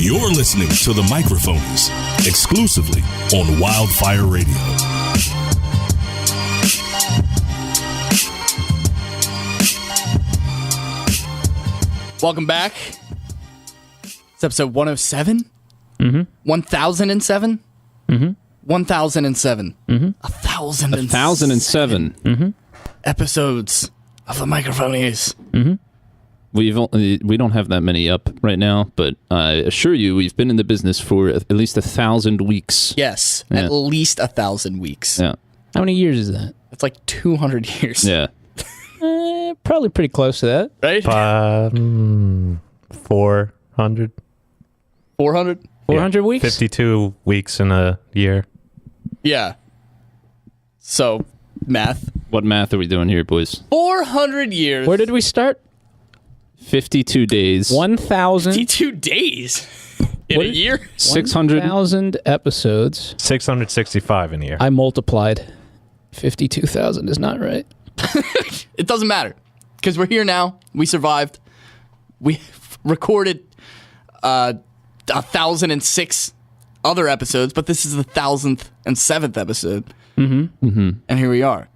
You're listening to the Microphonies, exclusively on Wildfire Radio. Welcome back. It's episode 107? Mm-hmm. 1007? Mm-hmm. 1007. Mm-hmm. 1007. Mm-hmm. Episodes of the Microphonies. Mm-hmm. We don't have that many up right now, but I assure you we've been in the business for at least 1,000 weeks. Yes, at least 1,000 weeks. Yeah. How many years is that? It's like 200 years. Yeah. Probably pretty close to that. Right? 400. 400? 400 weeks? 52 weeks in a year. Yeah. So, math. What math are we doing here, boys? 400 years. Where did we start? 52 days. 1,000. 52 days in a year? 600. 1,000 episodes. 665 in a year. I multiplied. 52,000 is not right. It doesn't matter because we're here now. We survived. We recorded 1,006 other episodes, but this is the 1,007th episode. Mm-hmm. Mm-hmm. And here we are.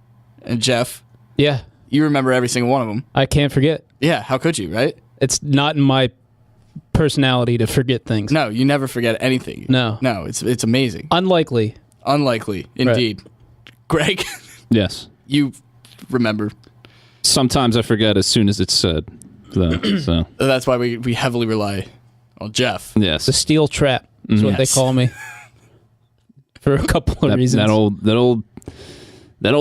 And Jeff, Yeah. you remember every single one of them. I can't forget. Yeah, how could you, right? It's not in my personality to forget things. No, you never forget anything. No. No, it's amazing. Unlikely. Unlikely, indeed. Greg, Yes. you remember. Sometimes I forget as soon as it's said. So That's why we heavily rely on Jeff. yes. The steel trap is what they Yes. call me. For a couple of reasons. That old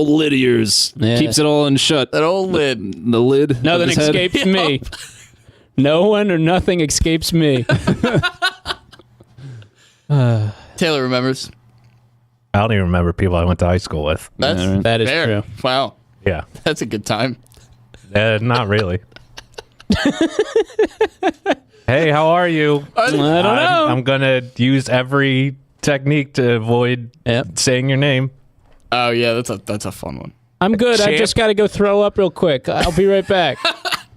lid of yours Yeah. keeps it all in shut. That old lid. The lid. Nothing of his head. escapes me. No one or nothing escapes me. Taylor remembers. I don't even remember people I went to high school with. That's Yeah, right. That is fair. true. Wow. Yeah. That's a good time. Not really. Hey, how are you? I don't know. I'm going to use every technique to avoid Yep. saying your name. Oh, yeah, that's a fun one. I'm good. I Champ. just got to go throw up real quick. I'll be right back.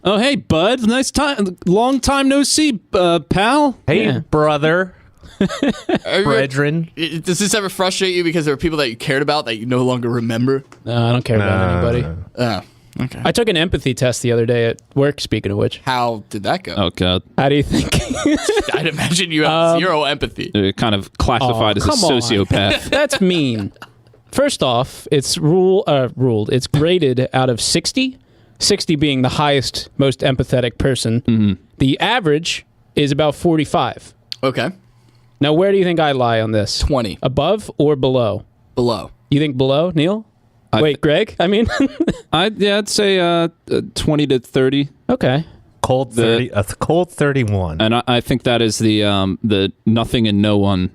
Oh, hey, bud. Nice time. Long time no see, pal. Hey, Yeah. brother. Are you- Brethren. Does this ever frustrate you because there are people that you cared about that you no longer remember? No, I don't care about anybody. Oh, okay. I took an empathy test the other day at work, speaking of which. How did that go? Oh, God. How do you think? I'd imagine you have zero empathy. They're kind of classified as a come on. sociopath. That's mean. First off, it's ruled. It's graded out of 60. 60 being the highest, most empathetic person. Mm-hmm. The average is about 45. Okay. Now, where do you think I lie on this? 20. Above or below? Below. You think below, Neil? Wait, Greg? I mean, I'd say 20 to 30. okay. Cold 30. A cold 31. And I think that is the nothing and no one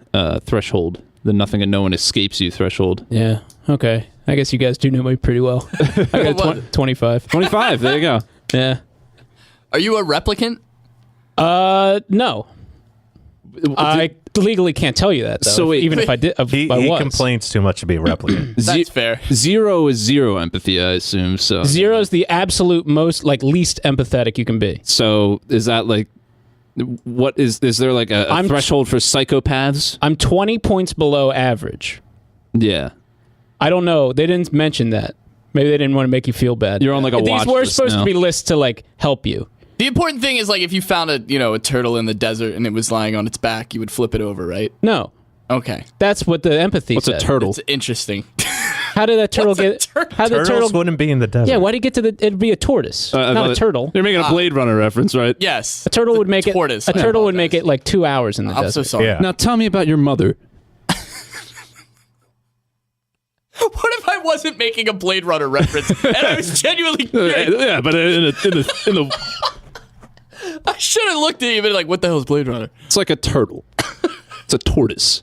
threshold. The nothing and no one escapes you threshold. Yeah. Okay. I guess you guys do know me pretty well. I got 25. 25. There you go. Yeah. Are you a replicant? No. I legally can't tell you that, though. So wait, even if I did, He I was. complains too much to be a replicant. That's fair. Zero is zero empathy, I assume. So Zero is the absolute most, least empathetic you can be. So is that like, what is there like a threshold for psychopaths? I'm 20 points below average. Yeah. I don't know. They didn't mention that. Maybe they didn't want to make you feel bad. You're on like a watch These were list supposed now. to be lists to help you. The important thing is if you found a turtle in the desert and it was lying on its back, you would flip it over, right? No. Okay. That's what the empathy What's said. a turtle? It's interesting. How did that turtle get? How did the Turtles turtle? wouldn't be in the desert. Yeah, why did it get to the? It'd be a tortoise, not a turtle. You're making a Blade Runner reference, right? Yes. A turtle would make tortoise. it. A I turtle would apologize. make it 2 hours in the I'm desert. so sorry. Yeah. Now tell me about your mother. What if I wasn't making a Blade Runner reference and I was genuinely curious? Yeah, but in the I should have looked at you and been like, what the hell is Blade Runner? it's like a turtle. It's a tortoise.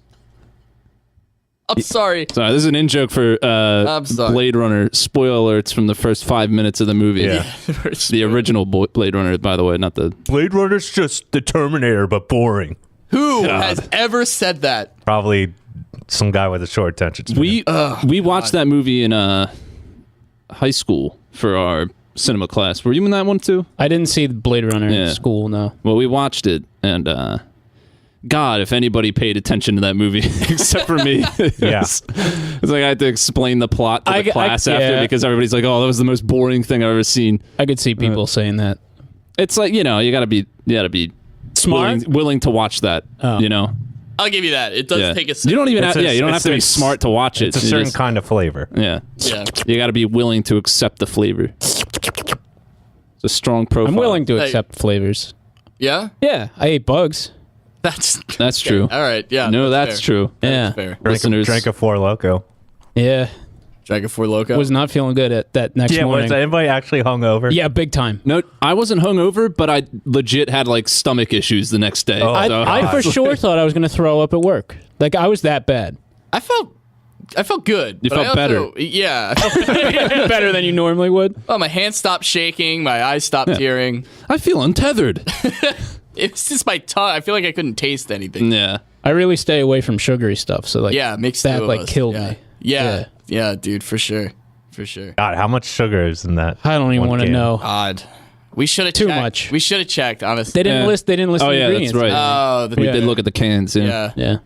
I'm sorry. Sorry, this is an in joke for I'm sorry. Blade Runner. Spoiler alerts from the first 5 minutes of the movie. Yeah. The original Blade Runner, by the way, not the. Blade Runner's just the Terminator, but boring. Who has ever said that? Probably some guy with a short attention span. We watched that movie in high school for our cinema class. Were you in that one too? I didn't see Blade Runner Yeah. in school. No. Well, we watched it, and God, if anybody paid attention to that movie except for me. Yeah. It's like I had to explain the plot to the class after because everybody's like, "Oh, that was the most boring thing I've ever seen." I could see people saying that. It's like, you gotta be Smart? willing to watch that. Oh. I'll give you that. It does take a You don't even It's have, a- you don't have to be it's- smart to watch it. It's a You certain just- kind of flavor. Yeah. Yeah. You got to be willing to accept the flavor. It's a strong profile. I'm willing to Hey. accept flavors. Yeah? Yeah, I ate bugs. That's That's true. All right. Yeah. No, that's fair. true. Yeah. Fair. Listeners, Drink a Four Loko. Yeah, Dragon 4 Loco. was not feeling good at that next Yeah, morning. was anybody actually hungover? Yeah, big time. No, I wasn't hungover, but I legit had like stomach issues the next day. Oh. So- I for sure thought I was going to throw up at work. Like, I was that bad. I felt good. You but felt I also, better. Yeah. I felt Better than you normally would. well, my hands stopped shaking. My eyes stopped tearing. I feel untethered. It's just my tongue. I feel like I couldn't taste anything. Yeah. I really stay away from sugary stuff. So, like, Yeah, makes that, two of like, us. killed yeah. me. Yeah. Yeah, dude, for sure. For sure. God, how much sugar is in that? I don't even one want to can? know. Odd. We should have Too checked. much. We should have checked, honestly. They didn't Yeah. list. They didn't list Oh, the yeah, that's ingredients. right. Oh, the We did look at the cans. Yeah. Yeah.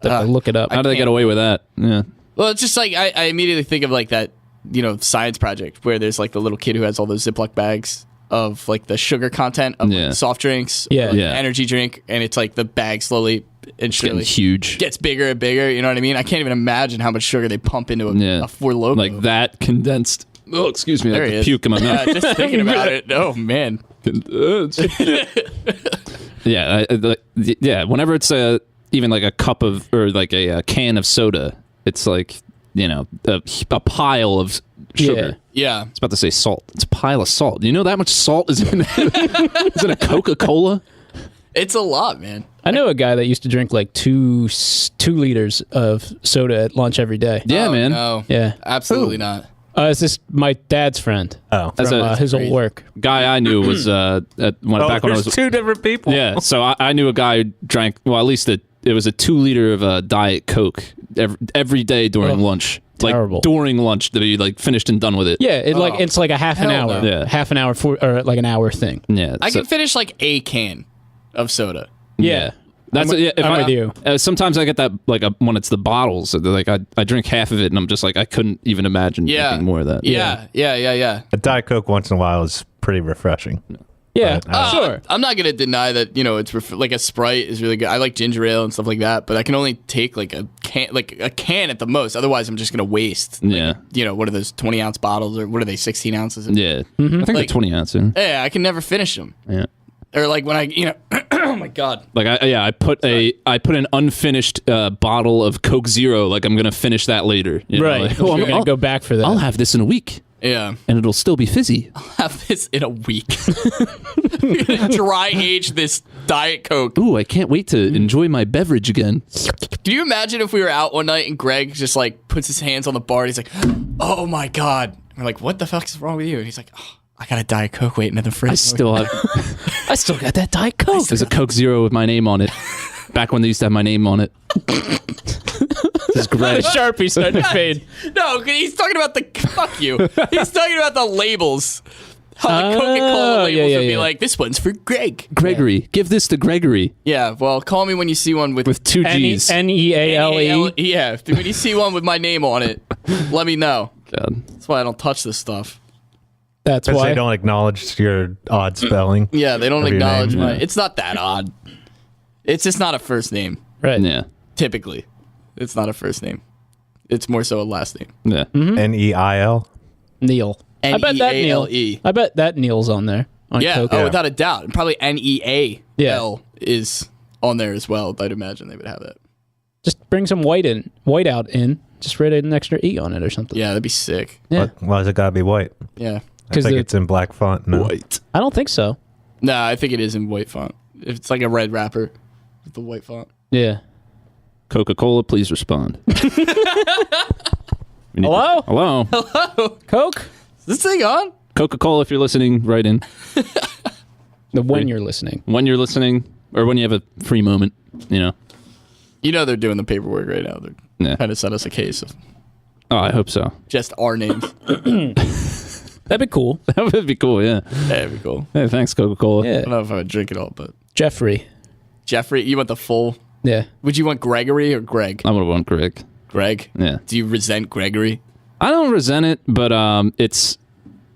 Look it up. How do they get away with that? Yeah. Well, it's just like I immediately think of like that, science project where there's like the little kid who has all those Ziploc bags of like the sugar content of like, Yeah. soft drinks, Yeah. or, like, Yeah. energy drink, and it's like the bag slowly and Getting surely huge. gets bigger and bigger. You know what I mean? I can't even imagine how much sugar they pump into Yeah. a Four Loko. Like that condensed. Oh, excuse me. There I he could is. puke in my mouth. Yeah, just thinking about it. Oh man. Yeah, yeah. Whenever it's even like a cup of or like a can of soda, it's like a pile of sugar. Yeah. I was about to say salt. It's a pile of salt. You know that much salt is in is in a Coca-Cola? It's a lot, man. I know a guy that used to drink like 2 liters of soda at lunch every day. Yeah, Oh, man. No. Yeah. Absolutely not. It's just my dad's friend Oh. As from a his old crazy. work. guy I knew was back when I there's was two different people. yeah. So I knew a guy who drank at least it was a 2 liter of Diet Coke every day during lunch. terrible. Like during lunch to be like finished and done with it. Yeah, it's like a half an Hell hour. no. Yeah. Half an hour or like an hour thing. Yeah. I so- can finish like a can of soda. Yeah. That's I'm, yeah, if I'm I- with you. Sometimes I get that like when it's the bottles. So like I drink half of it and I'm just like I couldn't even imagine Yeah. drinking more of that. Yeah. A Diet Coke once in a while is pretty refreshing. Yeah, But, sure. I'm not gonna deny that it's like a Sprite is really good. I like ginger ale and stuff like that, but I can only take like a can at the most. Otherwise, I'm just gonna waste. Yeah. What are those 20-ounce bottles or what are they 16 ounces? Yeah. I think Like- they're 20 ounce. Yeah, I can never finish them. Yeah. Or like when I oh my god. Like I put an unfinished bottle of Coke Zero. Like I'm gonna finish that later. You know, Right. like, You're gonna go back for that. I'll have this in a week Yeah. and it'll still be fizzy. Have this in a week. Dry age this Diet Coke. Ooh, I can't wait to enjoy my beverage again. Can you imagine if we were out one night and Greg just like puts his hands on the bar and he's like, "Oh my god." We're like, "What the fuck is wrong with you?" And he's like, "Oh, I got a Diet Coke waiting in the fridge." I still got that Diet Coke. There's a Coke Zero with my name on it. Back when they used to have my name on it. This is Greg. Sharpie starting to fade. No, he's talking about the fuck you. He's talking about the labels. How the Oh, Coca-Cola labels yeah, would be yeah. like, "This one's for Greg." Gregory. Give this to Gregory Yeah, well, call me when you see one with 2 G's. Neale. Yeah, when you see one with my name on it, let me know. God. That's why I don't touch this stuff. That's Because why. they don't acknowledge your odd spelling. Yeah, they don't Of your acknowledge name, my. yeah. It's not that odd. It's just not a first name. Right. Yeah. Typically, it's not a first name. It's more so a last name. Yeah. Neil. Neil. I bet that Neil. Neale. I bet that Neil's on there. On Yeah. Coke. Oh, without a doubt. And probably NEAL Yeah. is on there as well. I'd imagine they would have that. Just bring some white out in. Just write an extra E on it or something. Yeah, that'd be sick. Yeah. Why does it gotta be white? Yeah. I 'Cause think the- it's in black font. No. White. I don't think so. No, I think it is in white font. If it's like a red wrapper with the white font. Yeah. Coca-Cola, please respond. We need Hello? to- Hello? Coke? Is this thing on? Coca-Cola, if you're listening, write in. When you're listening. When you're listening, or when you have a free moment, You know they're doing the paperwork right now. They're Yeah. trying to send us a case of Oh, I hope so. just our names. That'd be cool. That would be cool, yeah. That'd be cool. Hey, thanks, Coca-Cola. I Yeah. don't know if I would drink it all, but Jeffrey. Jeffrey, you want the full? Yeah. Would you want Gregory or Greg? I would want Greg. Greg? Yeah. Do you resent Gregory? I don't resent it, but it's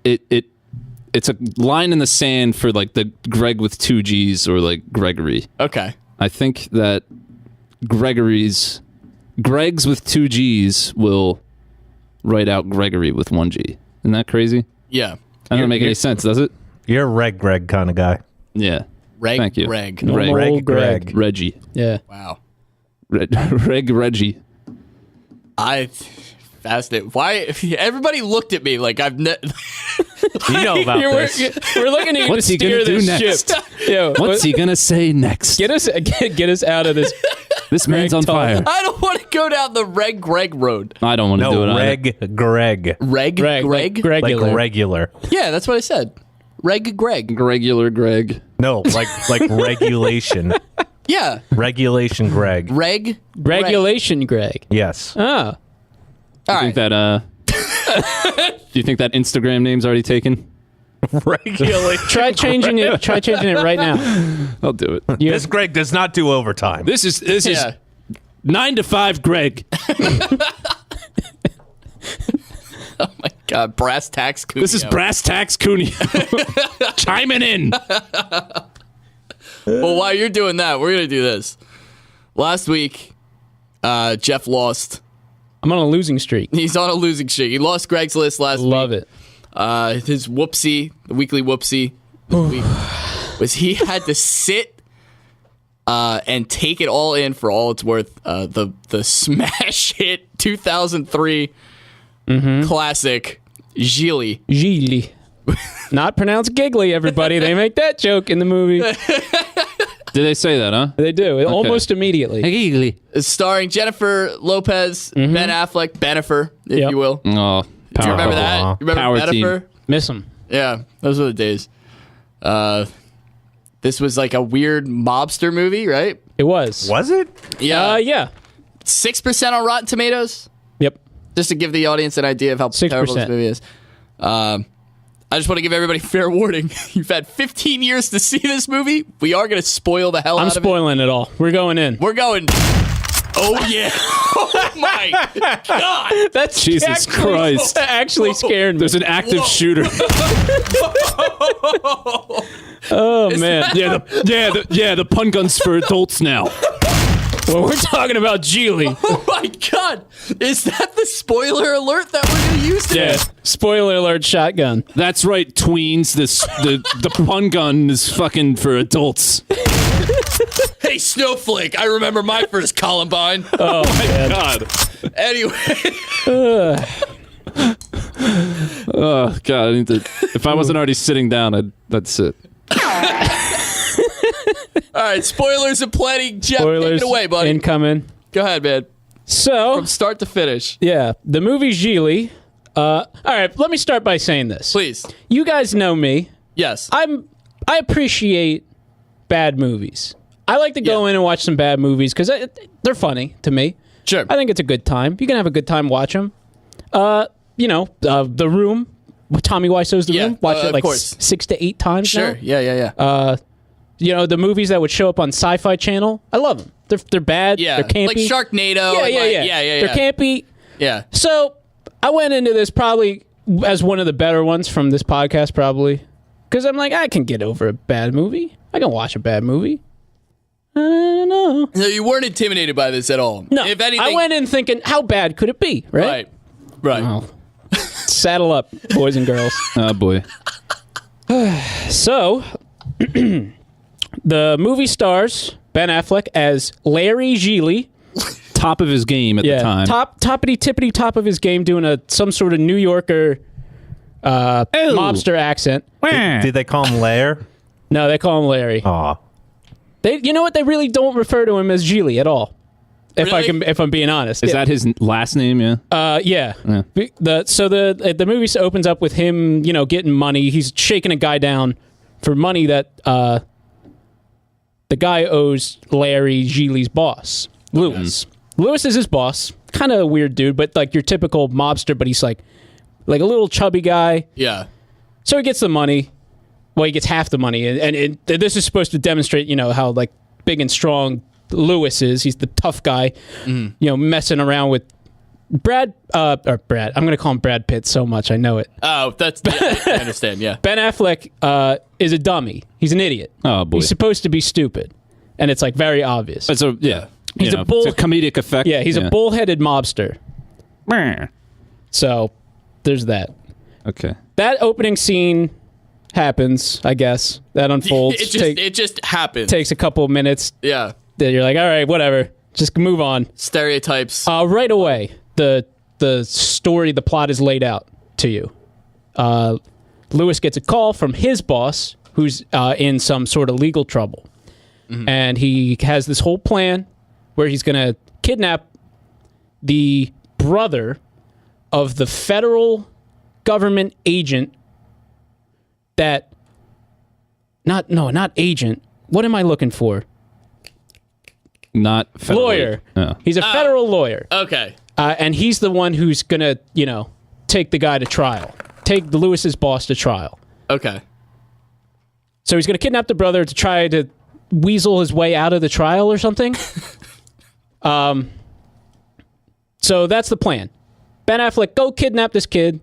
a line in the sand for like the Greg with 2 G's or like Gregory. Okay. I think that Greg's with 2 G's will write out Gregory with 1 G. Isn't that crazy? Yeah. That doesn't make any sense, does it? You're a Reg Greg kind of guy. Yeah. Thank you. Greg. Normal Reg Greg. Greg. Reggie. Yeah. Wow. Reggie. Fascinating. Why? Everybody looked at me like I've You know about this. We're looking at you What's to he gonna steer do this next? ship. Yo, What's he gonna say next? Get us out of this. This man's on talk. fire. I don't want to go down the Reg Greg road. I don't want to do it. No, either. Reg Greg. Reg Greg. Greg? Like Like regular. regular. Yeah, that's what I said. Reg Greg. Regular Greg. No, like Yeah. regulation. Regulation Greg. Reg. Regulation Greg. Yes. Oh. All I right. think that do you think that Instagram name's already taken? Regulation. Try changing it. Try changing it right now. I'll do it. This Greg does not do overtime. This is Yeah. 9 to 5 Greg. Oh my God. Brass tacks. Cuneo. This is Brass Tax Cooney chiming in. Well, while you're doing that, we're gonna do this. Last week, Jeff lost. I'm on a losing streak. He's on a losing streak. He lost Greg's list last week. Love it. His whoopsie, the weekly whoopsie, this week, was he had to sit and take it all in for all it's worth. The smash hit 2003 classic Gigli. Gigli. Not pronounced Gigli, everybody. They make that joke in the movie. Did they say that, huh? They do. Almost immediately. Giggly. It's starring Jennifer Lopez, Ben Affleck, Bennifer, if Yep. you will. Oh, Do you remember that? Aw. You remember Power team. Bennifer? Miss him. Yeah, those were the days. This was like a weird mobster movie, right? It was. Was it? Yeah. Yeah. 6% on Rotten Tomatoes. Yep. Just to give the audience an idea of how 6%. terrible this movie is. I just want to give everybody fair warning. You've had 15 years to see this movie. We are going to spoil the hell I'm out of it. spoiling it all. We're going in. We're going. Oh, yeah. Oh, my God. That's Jesus actually, Christ. actually scared me. There's an active Whoa. shooter. Oh, man. The pun gun's for adults now. Well, we're talking about Gigli. Oh, my God. Is that the spoiler alert that we're going to use today? Yeah. Spoiler alert shotgun. That's right, tweens. The pun gun is fucking for adults. Hey, Snowflake. I remember my first Columbine. Oh, man. God. Anyway. Oh God. I need to. If I wasn't already sitting down, I'd sit. All right. Spoilers aplenty. Jeff, Spoilers take it away, buddy. incoming. Go ahead, man. So, From start to finish. yeah, the movie Gigli. All right, let me start by saying this. Please. You guys know me. Yes. I appreciate bad movies. I like to go Yeah. in and watch some bad movies because they're funny to me. Sure. I think it's a good time. You can have a good time watch them. The Room. Tommy Wiseau's The Yeah, Room. Watch of it like course. 6 to 8 times Sure. now. Yeah. The movies that would show up on Sci-Fi Channel. I love them. They're bad. Yeah. They're campy. Like Sharknado. Yeah, and yeah, like- yeah. Yeah. They're campy. Yeah. So I went into this probably as one of the better ones from this podcast, probably. Because I'm like, I can get over a bad movie. I can watch a bad movie. I don't know. So you weren't intimidated by this at all. No, If anything, I went in thinking, how bad could it be? Right? Right. Oh. Saddle up, boys and girls. Oh boy. So, the movie stars Ben Affleck as Larry Gigli. Top of his game at the time. Toppity tippity top of his game, doing some sort of New Yorker mobster accent. Did they call him Lair? No, they call him Larry. Aw. You know what? They really don't refer to him as Gigli at all. If I'm being honest, Is that his last name? Yeah. yeah. The movie opens up with him, getting money. He's shaking a guy down for money that the guy owes Larry Gigli's boss, Lewis. Lewis is his boss. Kind of a weird dude, but like your typical mobster. But he's like a little chubby guy. Yeah. So he gets the money. Well, he gets half the money, and this is supposed to demonstrate, how like big and strong Lewis is. He's the tough guy, messing around with Brad. I'm going to call him Brad Pitt so much. I know it. Oh, I understand. Yeah. Ben Affleck is a dummy. He's an idiot. Oh boy. He's supposed to be stupid, and it's like very obvious. It's a He's a bull. It's a comedic effect. Yeah, he's a bullheaded mobster. So there's that. Okay. That opening scene happens, I guess. That unfolds. It just happens. Takes a couple of minutes. Yeah. Then you're like, all right, whatever. Just move on. Stereotypes. Right away, the story, the plot is laid out to you. Lewis gets a call from his boss, who's in some sort of legal trouble. Mm-hmm. And he has this whole plan where he's going to kidnap the brother of the federal government agent not agent. What am I looking for? Not federal. Lawyer. Oh. He's a federal lawyer. Okay. And he's the one who's going to, take the guy to trial. Take Lewis's boss to trial. Okay. So he's going to kidnap the brother to try to weasel his way out of the trial or something. So that's the plan. Ben Affleck, go kidnap this kid.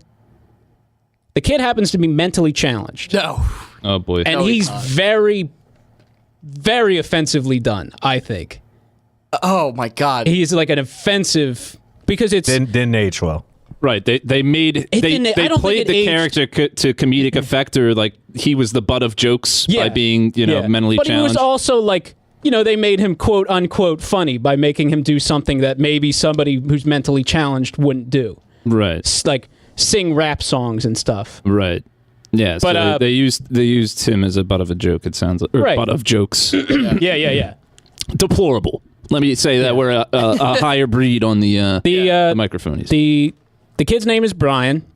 The kid happens to be mentally challenged. No. Oh boy. And he's very, very offensively done, I think. Oh my God. He's like an offensive, because it's... Didn't age well. Right. They played the character to comedic effect, or like he was the butt of jokes by being, mentally but challenged. But he was also like, they made him quote unquote funny by making him do something that maybe somebody who's mentally challenged wouldn't do. Right. It's like sing rap songs and stuff. Right. Yeah. So But, they used him as a butt of a joke, it sounds like. Or Right. butt of jokes. Yeah. Deplorable. Let me say that we're a higher breed on the Microphonies. The kid's name is Brian.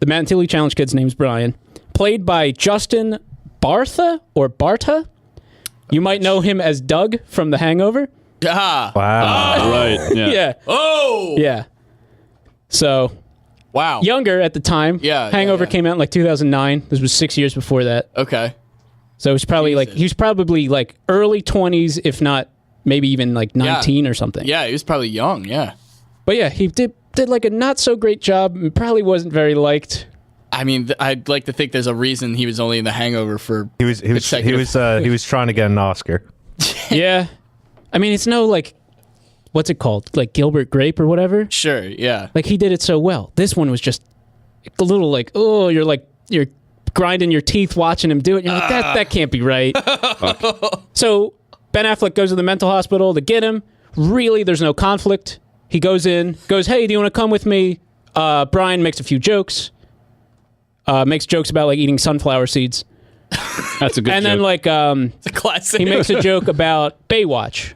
The mentally challenged kid's name is Brian. Played by Justin Bartha. You might know him as Doug from The Hangover. Ah. Wow. Right. Yeah. Oh. Yeah. So, Wow. younger at the time. Yeah, Hangover yeah. came out in like 2009. This was 6 years before that. Okay. So it was probably Jesus. he was probably like early 20s, if not maybe even like 19 or something. Yeah, he was probably young. Yeah. But yeah, he did like a not so great job and probably wasn't very liked. I mean, I'd like to think there's a reason he was only in The Hangover for. He was trying to get an Oscar. Yeah. I mean, it's no like, what's it called? Like Gilbert Grape or whatever? Sure. Yeah. Like he did it so well. This one was just a little like, oh, you're grinding your teeth watching him do it. You're like, that can't be right. So Ben Affleck goes to the mental hospital to get him. Really, there's no conflict. He goes, hey, do you want to come with me? Brian makes a few jokes. Makes jokes about like eating sunflower seeds. That's a good And joke. then like It's a classic. he makes a joke about Baywatch.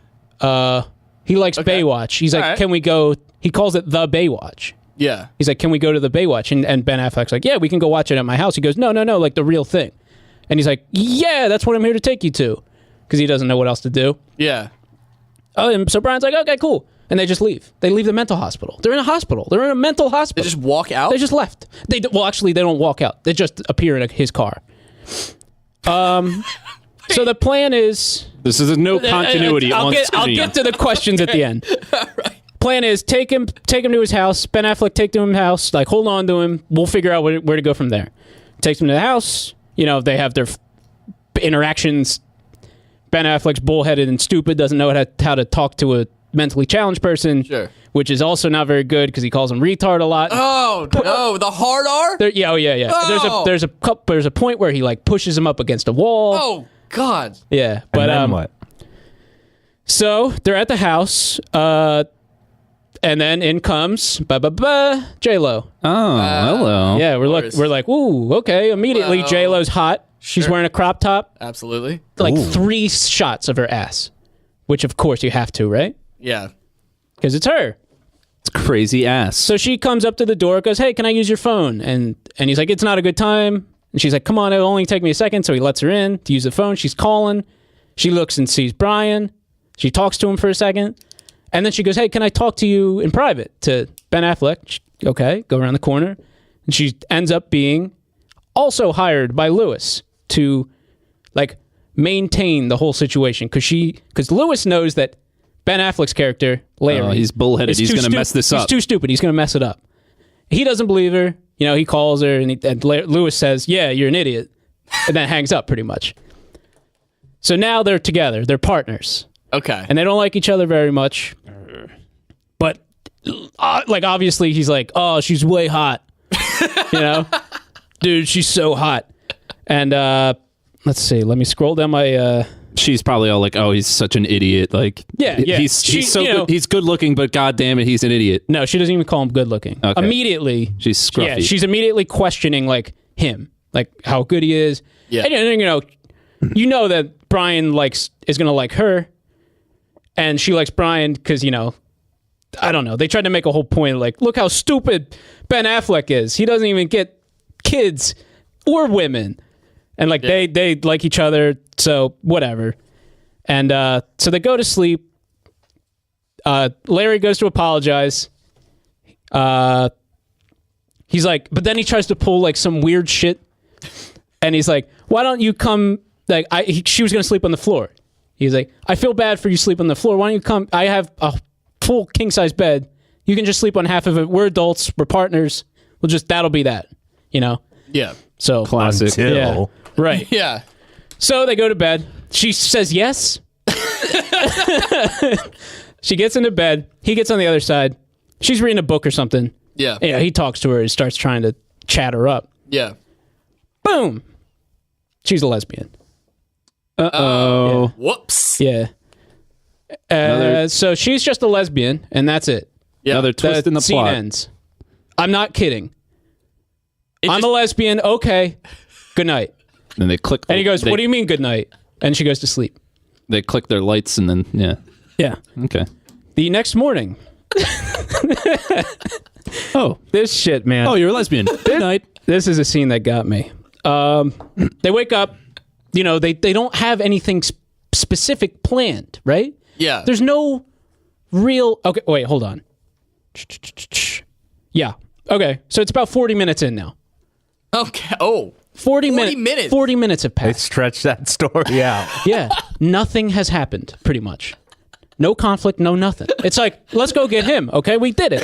He likes Baywatch. He's like, All right. can we go? He calls it the Baywatch. Yeah. He's like, can we go to the Baywatch? And Ben Affleck's like, yeah, we can go watch it at my house. He goes, no, like the real thing. And he's like, yeah, that's what I'm here to take you to. Because he doesn't know what else to do. Yeah. Oh, and so Brian's like, okay, cool. And they just leave. They leave the mental hospital. They're in a hospital. They're in a mental They hospital. just walk out. They just left. Actually, they don't walk out. They just appear in his car. So the plan is... This is no continuity I'll on get to the questions at the end. Right. Plan is take him to his house. Ben Affleck take him to his house. Like hold on to him. We'll figure out where to go from there. Takes him to the house. They have their interactions. Ben Affleck's bullheaded and stupid. Doesn't know how to talk to a mentally challenged person. Sure. Which is also not very good because he calls him retard a lot. Oh no, the hard R. Yeah. Oh. There's a point where he like pushes him up against a wall. Oh God. Yeah, but And then what? So they're at the house, and then in comes J-Lo. Oh, hello. Yeah, we're like, ooh, okay. Immediately, Well, J-Lo's hot. She's wearing a crop top. Absolutely. Like 3 shots of her ass, which of course you have to, right? Yeah. Because it's her. It's crazy ass. So she comes up to the door, goes, hey, can I use your phone? And he's like, it's not a good time. And she's like, come on, it'll only take me a second. So he lets her in to use the phone. She's calling. She looks and sees Brian. She talks to him for a second. And then she goes, hey, can I talk to you in private? To Ben Affleck. Okay, go around the corner. And she ends up being also hired by Lewis to like maintain the whole situation because Lewis knows that Ben Affleck's character, Larry, he's bullheaded. He's going to mess this up. He's too stupid. He's going to mess it up. He doesn't believe her. You know, he calls her, and Lewis says, "Yeah, you're an idiot," and then hangs up pretty much. So now they're together. They're partners. Okay. And they don't like each other very much. But, like, obviously, he's like, "Oh, she's way hot." You know? Dude, she's so hot. And, let's see. Let me scroll down my... She's probably all like, "Oh, he's such an idiot." Like, yeah. He's so good. He's good looking, but god damn it, he's an idiot. No, she doesn't even call him good looking. Okay. Immediately, she's scruffy. Yeah, she's immediately questioning like him, like how good he is. Yeah, and you know that Brian is gonna like her, and she likes Brian because I don't know. They tried to make a whole point like, look how stupid Ben Affleck is. He doesn't even get kids or women. And like they like each other, so whatever. And so they go to sleep. Larry goes to apologize. He's like, but then he tries to pull like some weird shit. And he's like, "Why don't you come?" Like she was gonna sleep on the floor. He's like, "I feel bad for you sleep on the floor. Why don't you come? I have a full king size bed. You can just sleep on half of it. We're adults. We're partners. That'll be that. Yeah. So classic. Yeah. Right. Yeah. So they go to bed. She says yes. She gets into bed. He gets on the other side. She's reading a book or something. Yeah. Yeah. He talks to her and starts trying to chat her up. Yeah. Boom. She's a lesbian. Uh-oh. Whoops. Yeah. So she's just a lesbian, and that's it. Yeah. Another twist in the scene plot. ends. I'm not kidding. I'm a lesbian. Okay. Good night. Then they click. And he goes, "What do you mean good night?" And she goes to sleep. They click their lights and then, yeah. Yeah. Okay. The next morning. Oh. This shit, man. Oh, you're a lesbian. Good night. This is a scene that got me. They wake up. They don't have anything specific planned, right? Yeah. There's no real... Okay, wait, hold on. Yeah. Okay, so it's about 40 minutes in now. Okay. Oh. 40 minutes. 40 minutes have They passed. stretched that story out. Yeah. Nothing has happened, pretty much. No conflict, no nothing. It's like, let's go get him, okay? We did it.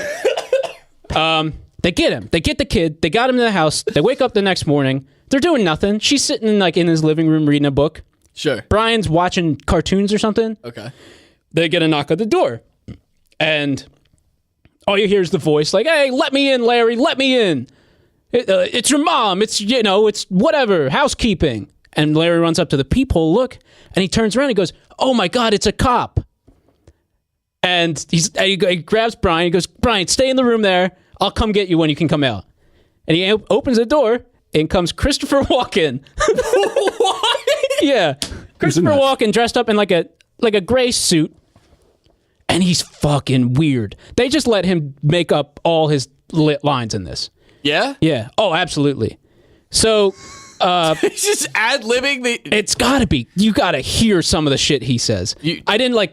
They get him. They get the kid. They got him to the house. They wake up the next morning. They're doing nothing. She's sitting in his living room reading a book. Sure. Brian's watching cartoons or something. Okay. They get a knock at the door. And all you hear is the voice like, "Hey, let me in, Larry. Let me in. It's your mom. It's whatever, housekeeping." And Larry runs up to the peephole, look, and he turns around and he goes, "Oh my God, it's a cop." And he grabs Brian. He goes, "Brian, stay in the room there. I'll come get you when you can come out." And he opens the door. In comes Christopher Walken. What? Yeah. Christopher Walken dressed up in like a gray suit. And he's fucking weird. They just let him make up all his lit lines in this. Yeah? Yeah. Oh, absolutely. So He's just ad-libbing the... it's gotta be. You gotta hear some of the shit he says. I didn't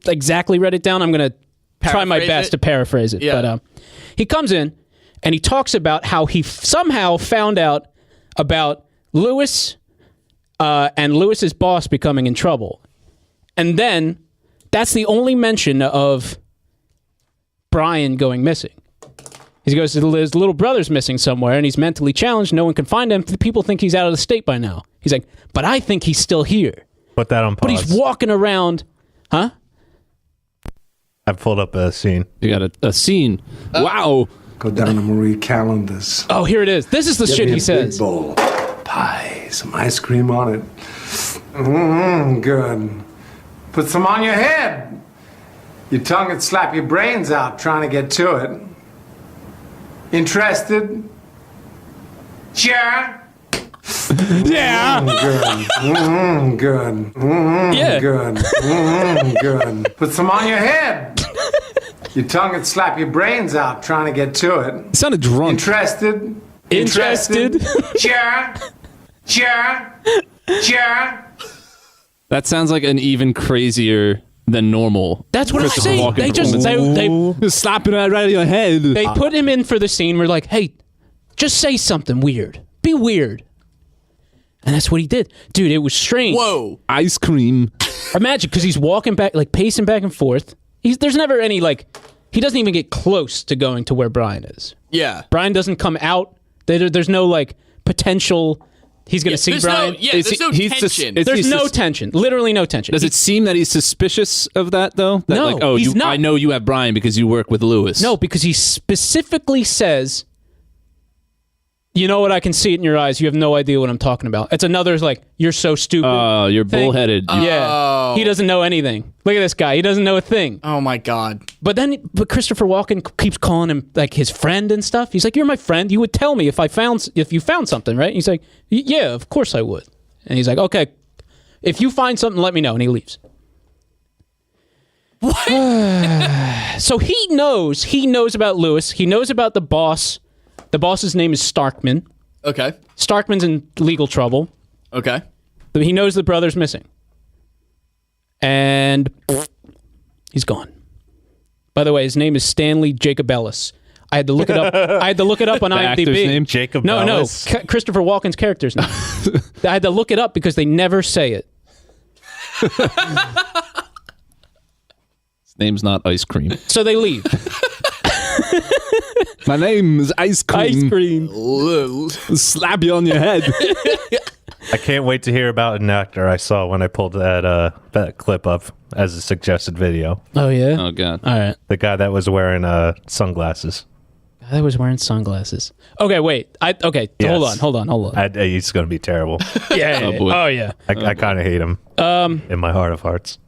exactly write it down. I'm gonna try my Paraphrase best it? to paraphrase it. Yeah. But he comes in and he talks about how he somehow found out about Lewis and Lewis's boss becoming in trouble. And then that's the only mention of Brian going missing. He goes, his little brother's missing somewhere, and he's mentally challenged. No one can find him. People think he's out of the state by now. He's like, but I think he's still here. Put that on pause. But he's walking around. Huh? I've pulled up a scene. You got a scene. Wow. Go down to Marie Callender's. Oh, here it is. This is the Get shit me he a says. Big bowl. Pie, some ice cream on it. Good. Put some on your head. Your tongue would slap your brains out trying to get to it. Interested? Sure. Yeah. Good. Good. Yeah. Good. Good. Put some on your head. Your tongue would slap your brains out trying to get to it. He sounded drunk. Interested? Interested? Sure. Sure. Sure. That sounds like an even crazier than normal. That's what I'm Christopher saying. Walken They just performance. they Just slapping it right in your head. they put him in for the scene. We're like, hey, just say something weird. Be weird. And that's what he did. Dude, it was strange. Whoa. Ice cream. Imagine, because he's walking back, like pacing back and forth. There's never any, like, he doesn't even get close to going to where Brian is. Yeah. Brian doesn't come out. There's no, like, potential he's going to see Brian. There's no tension. There's no tension. Literally no tension. Does it seem that he's suspicious of that, though? That, No, like, oh, he's not. I know you have Brian because you work with Lewis. No, because he specifically says, you know what, I can see it in your eyes. You have no idea what I'm talking about. It's another, like, you're so stupid. Oh, you're thing. bullheaded. Yeah. He doesn't know anything. Look at this guy. He doesn't know a thing. Oh my God. But Christopher Walken keeps calling him, like, his friend and stuff. He's like, you're my friend. You would tell me if you found something, right? And he's like, yeah, of course I would. And he's like, okay, if you find something, let me know. And he leaves. What? So he knows about Lewis. He knows about the boss. The boss's name is Starkman. Okay. Starkman's in legal trouble. Okay. But he knows the brother's missing. And he's gone. By the way, his name is Stanley Jacobellis. I had to look it up. On The IMDb. actor's name? Jacob No, Ellis. Christopher Walken's character's name. I had to look it up because they never say it. His name's not Ice Cream. So they leave. My name is Ice Cream. Ice cream. Slap you on your head. I can't wait to hear about an actor I saw when I pulled that clip up as a suggested video. Oh, yeah? Oh, God. All right. The guy that was wearing sunglasses. I was wearing sunglasses. Okay, wait. Yes. Hold on. He's going to be terrible. Yeah. Oh, boy. Oh, yeah. I kind of hate him in my heart of hearts.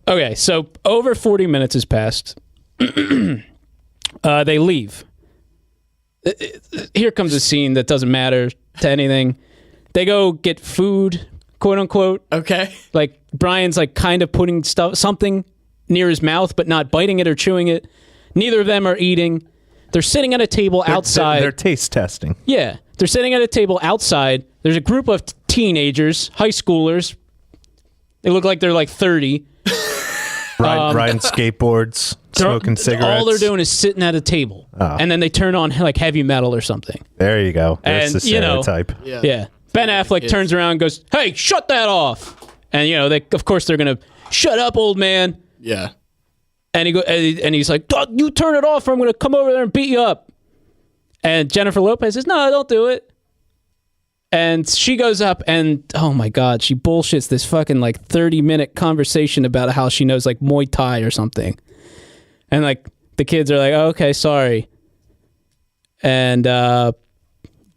Okay, so over 40 minutes has passed. They leave. Here comes a scene that doesn't matter to anything. They go get food, quote unquote. Okay. Like Brian's like kind of putting something near his mouth, but not biting it or chewing it. Neither of them are eating. They're sitting at a table outside. They're taste testing. Yeah, they're sitting at a table outside. There's a group of teenagers, high schoolers. They look like they're like 30. Riding skateboards, smoking cigarettes. All they're doing is sitting at a table, and then they turn on like heavy metal or something. There you go. There's And, the you know, stereotype. Yeah. Ben Affleck turns around and goes, "Hey, shut that off!" And of course they're gonna shut up, old man. Yeah. And he's like, "You turn it off, or I'm gonna come over there and beat you up." And Jennifer Lopez says, "No, don't do it." And she goes up and, oh my God, she bullshits this fucking like 30-minute conversation about how she knows like Muay Thai or something. And like the kids are like, oh, okay, sorry. And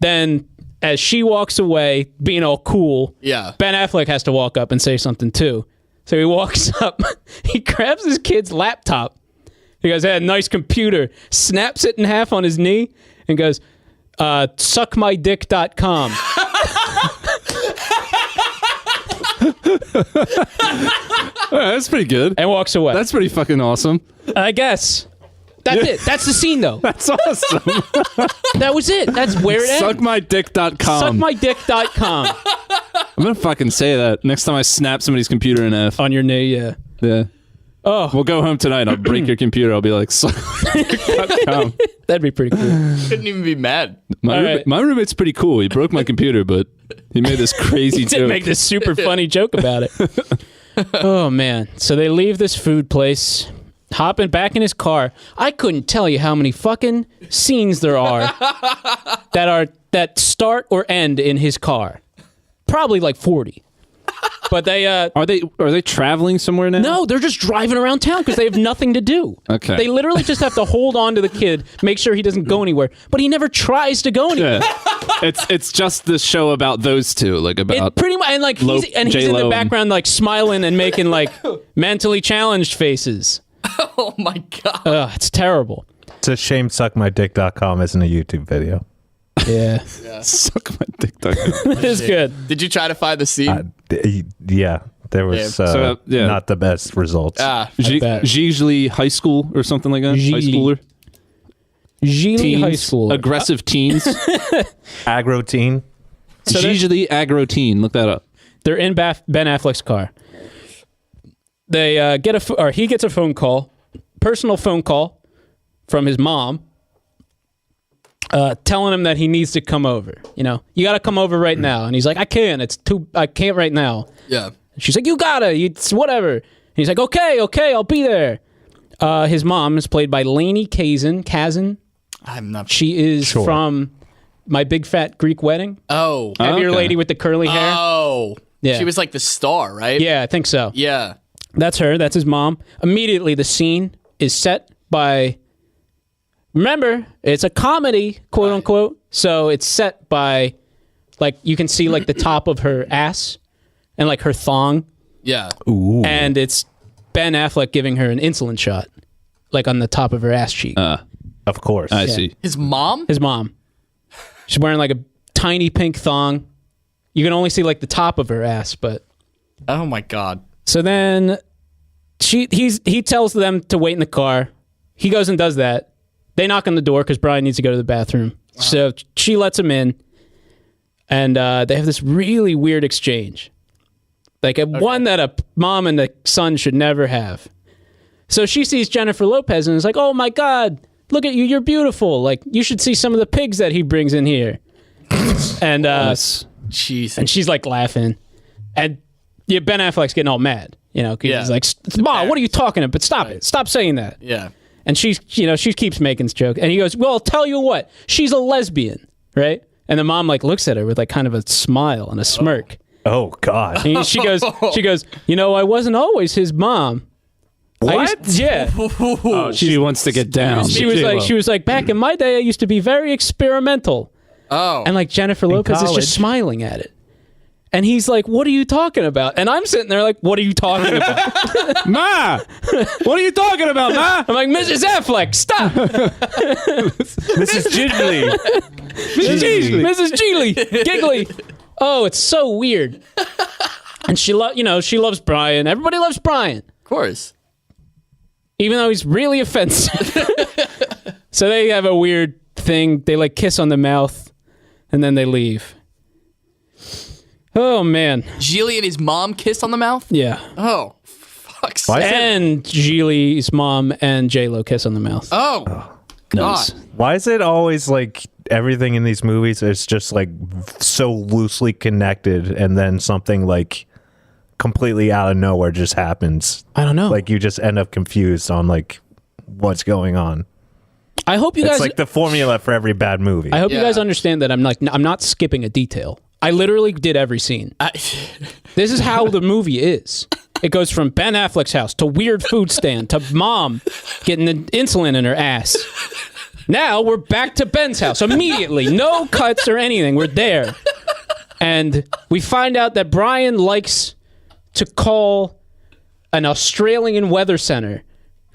then as she walks away, being all cool, Yeah. Ben Affleck has to walk up and say something too. So he walks up, he grabs his kid's laptop. He goes, hey, nice computer. Snaps it in half on his knee and goes, suckmydick.com. That's pretty good. And walks away. That's pretty fucking awesome. I guess. That's it. That's the scene, though. That's awesome. That was it. That's where it ends. Suckmydick.com. Suckmydick.com. I'm going to fucking say that next time I snap somebody's computer in half. On your knee, yeah. Yeah. Oh, We'll go home tonight. I'll break your computer. I'll be like, suckmydick.com. that'd be pretty cool. Couldn't even be mad. My roommate's pretty cool. He broke my computer, but he made this crazy He did joke. make this super funny joke about it. Oh, man. So they leave this food place, hopping back in his car. I couldn't tell you how many fucking scenes there are that start or end in his car. Probably like 40. But they Are they traveling somewhere now? no, they're just driving around town because they have nothing to do. Okay. They literally just have to hold on to the kid, make sure he doesn't go anywhere. But he never tries to go anywhere. Yeah. It's just the show about those two, like about It pretty much, and like he's in J-Lo the and- background, like smiling and making like mentally challenged faces. Oh my God. It's terrible. It's a shame suckmydick.com isn't a YouTube video. Yeah, suckmydick.com. it is good. Did you try to find the scene? Yeah, there was So, not the best results. Ah. bet. Gigli High School or something like that. High Gigli. schooler. Gigli Teens, High School. aggressive teens. Aggro teen. So they're- Gigli aggro teen. Look that up. They're in Ben Affleck's car. They he gets a phone call, personal phone call from his mom. telling him that he needs to come over. You know, you got to come over right now. And he's like, I can't right now. Yeah. She's like, you gotta, it's whatever. And he's like, okay, I'll be there. His mom is played by Lainey Kazan. I'm not. She is from My Big Fat Greek Wedding. Oh. Heavier okay. lady with the curly hair. Oh. Yeah. She was like the star, right? Yeah, I think so. Yeah. That's her. That's his mom. Immediately, the scene is set by. Remember, it's a comedy, quote unquote. So it's set by, like, you can see like the top of her ass and like her thong, Yeah. Ooh. and it's Ben Affleck giving her an insulin shot, like on the top of her ass cheek. Of course. I see. His mom? His mom. She's wearing like a tiny pink thong. You can only see like the top of her ass, but. Oh my God. So then he tells them to wait in the car. He goes and does that. They knock on the door because Brian needs to go to the bathroom. Wow. So she lets him in, and they have this really weird exchange. Like one that a mom and a son should never have. So she sees Jennifer Lopez and is like, oh my God, look at you, you're beautiful. Like, you should see some of the pigs that he brings in here. And Jeez. and she's like laughing. And yeah, Ben Affleck's getting all mad. You know, 'cause he's like, Mom, what are you talking about? But stop it. Stop saying that. Yeah. And she keeps making this joke. And he goes, well, I'll tell you what, she's a lesbian, right? And the mom like looks at her with like kind of a smile and a smirk. Oh God. And she goes, you know, I wasn't always his mom. What? Yeah. Oh, she wants to get down. She was like, back in my day, I used to be very experimental. Oh. And like Jennifer Lopez is just smiling at it. And he's like, what are you talking about? And I'm sitting there like, what are you talking about? Ma! What are you talking about, Ma? I'm like, Mrs. Affleck, stop. Mrs. Gigli. Mrs. Gigli. Oh, it's so weird. And she loves Brian. Everybody loves Brian. Of course. Even though he's really offensive. So they have a weird thing. They like kiss on the mouth and then they leave. Oh, man. Gigli and his mom kissed on the mouth? Yeah. Oh, fuck's Why sake. is it- And Gigli's mom and J-Lo kiss on the mouth. Oh, God. Why is it always like everything in these movies is just like so loosely connected, and then something like completely out of nowhere just happens? I don't know. Like you just end up confused on like what's going on. I hope you It's guys like the formula for every bad movie. I hope you Yeah. guys understand that I'm not skipping a detail. I literally did every scene. This is how the movie is. It goes from Ben Affleck's house to weird food stand to mom getting the insulin in her ass. Now we're back to Ben's house immediately. No cuts or anything. We're there. And we find out that Brian likes to call an Australian weather center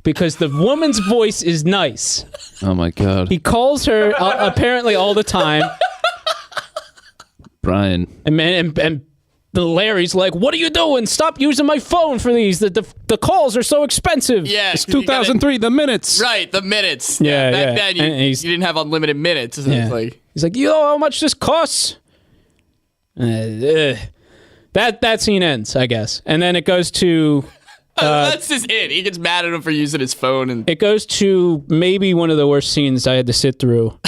because the woman's voice is nice. Oh my God. He calls her apparently all the time. Brian. And Larry's like, what are you doing? Stop using my phone for these. The calls are so expensive. Yeah. It's 2003, the minutes. Right, the minutes. Yeah, Back yeah. then, And you he's- didn't have unlimited minutes. So Yeah. it's like, He's like, you know how much this costs? That scene ends, I guess. And then it goes to that's just it. He gets mad at him for using his phone. And maybe one of the worst scenes I had to sit through.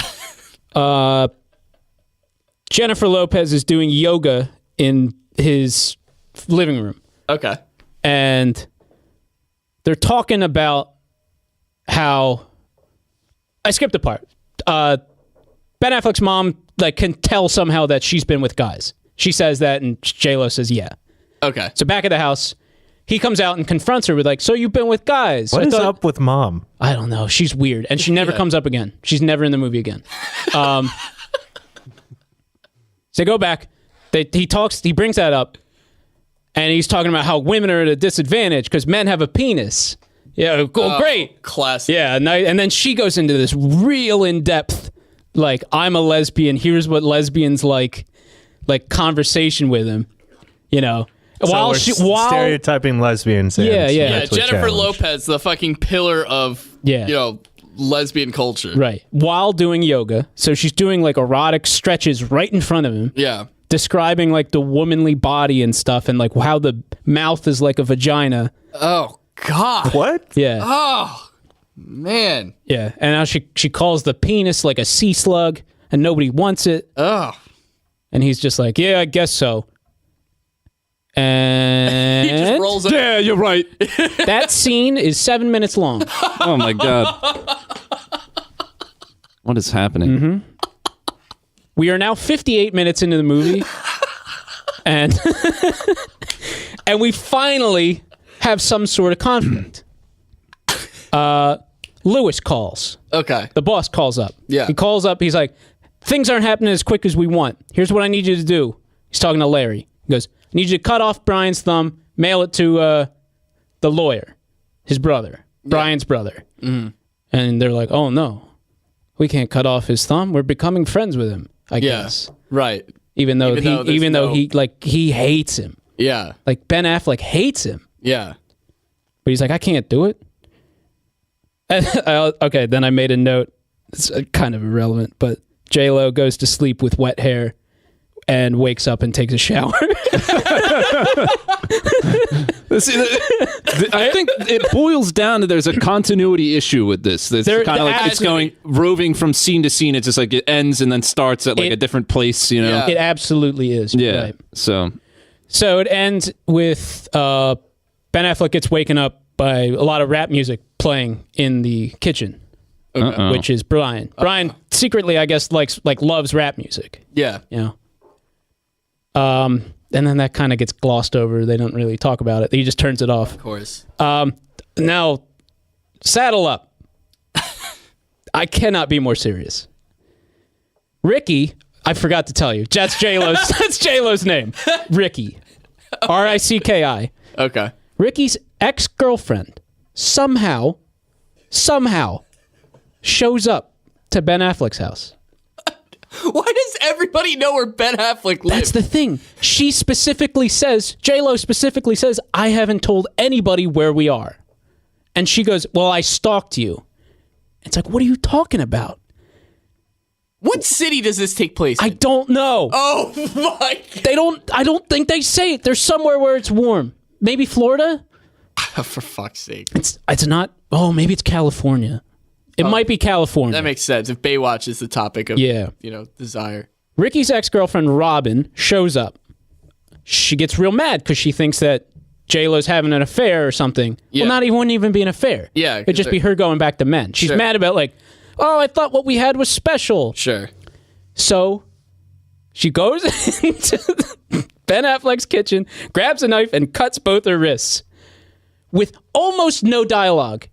Jennifer Lopez is doing yoga in his living room. okay. And they're talking about how I skipped a part. Ben Affleck's mom like can tell somehow that she's been with guys. She says that, and J-Lo says, yeah. Okay. So back at the house, he comes out and confronts her with like, so you've been with guys. What is up with mom? I don't know. She's weird. And she never comes up again. She's never in the movie again. So go back. He brings that up. And he's talking about how women are at a disadvantage because men have a penis. Yeah, great. Classic. Yeah, and then she goes into this real in-depth, like, I'm a lesbian, here's what lesbians like conversation with him, you know. So we're stereotyping lesbians. and Yeah, yeah. mentally Jennifer challenged. Lopez, the fucking pillar of, lesbian culture. Right. While doing yoga. So she's doing like erotic stretches right in front of him. Yeah. Describing like the womanly body and stuff and like how the mouth is like a vagina. Oh, God. What? Yeah. Oh. Man. Yeah, and now she calls the penis like a sea slug, and nobody wants it. Oh. And he's just like, yeah, I guess so. And He just rolls up. Yeah, you're right. that scene is 7 minutes long. Oh my god. What is happening? We are now 58 minutes into the movie, and and we finally have some sort of conflict. Lewis calls. Okay. The boss calls up. Yeah. He calls up. He's like, things aren't happening as quick as we want. Here's what I need you to do. He's talking to Larry. He goes, I need you to cut off Brian's thumb, mail it to the lawyer, his brother, Brian's brother. Mm-hmm. And they're like, oh, no. We can't cut off his thumb. We're becoming friends with him, I guess. Right. Even though he hates him. Yeah. Like Ben Affleck hates him. Yeah. But he's like, I can't do it. Okay, then I made a note. It's kind of irrelevant, but J-Lo goes to sleep with wet hair and wakes up and takes a shower. I think it boils down to there's a continuity issue with this. It's kind of like it's going roving from scene to scene. It's just like it ends and then starts at like a different place, you know? Yeah. It absolutely is. Yeah. Right. So it ends with Ben Affleck gets waken up by a lot of rap music playing in the kitchen, which is Brian. Brian secretly, I guess, loves rap music. Yeah. You know. And then that kind of gets glossed over. They don't really talk about it. He just turns it off. Of course. Now, saddle up. I cannot be more serious. Ricky, I forgot to tell you. That's J-Lo's name. Ricky. R-I-C-K-I. Okay. Ricky's ex-girlfriend somehow shows up to Ben Affleck's house. Why does everybody know where Ben Affleck lives? That's the thing. She specifically says, J-Lo specifically says, I haven't told anybody where we are. And she goes, well, I stalked you. It's like, what are you talking about? What city does this take place in? I don't know. Oh my God. I don't think they say it. There's somewhere where it's warm. Maybe Florida? For fuck's sake. It's not, maybe it's California. It might be California. That makes sense. If Baywatch is the topic of, desire. Ricky's ex-girlfriend, Robin, shows up. She gets real mad because she thinks that J-Lo's having an affair or something. Yeah. Well, wouldn't even be an affair. Yeah. It'd just be her going back to men. She's mad about I thought what we had was special. Sure. So she goes into Ben Affleck's kitchen, grabs a knife, and cuts both her wrists with almost no dialogue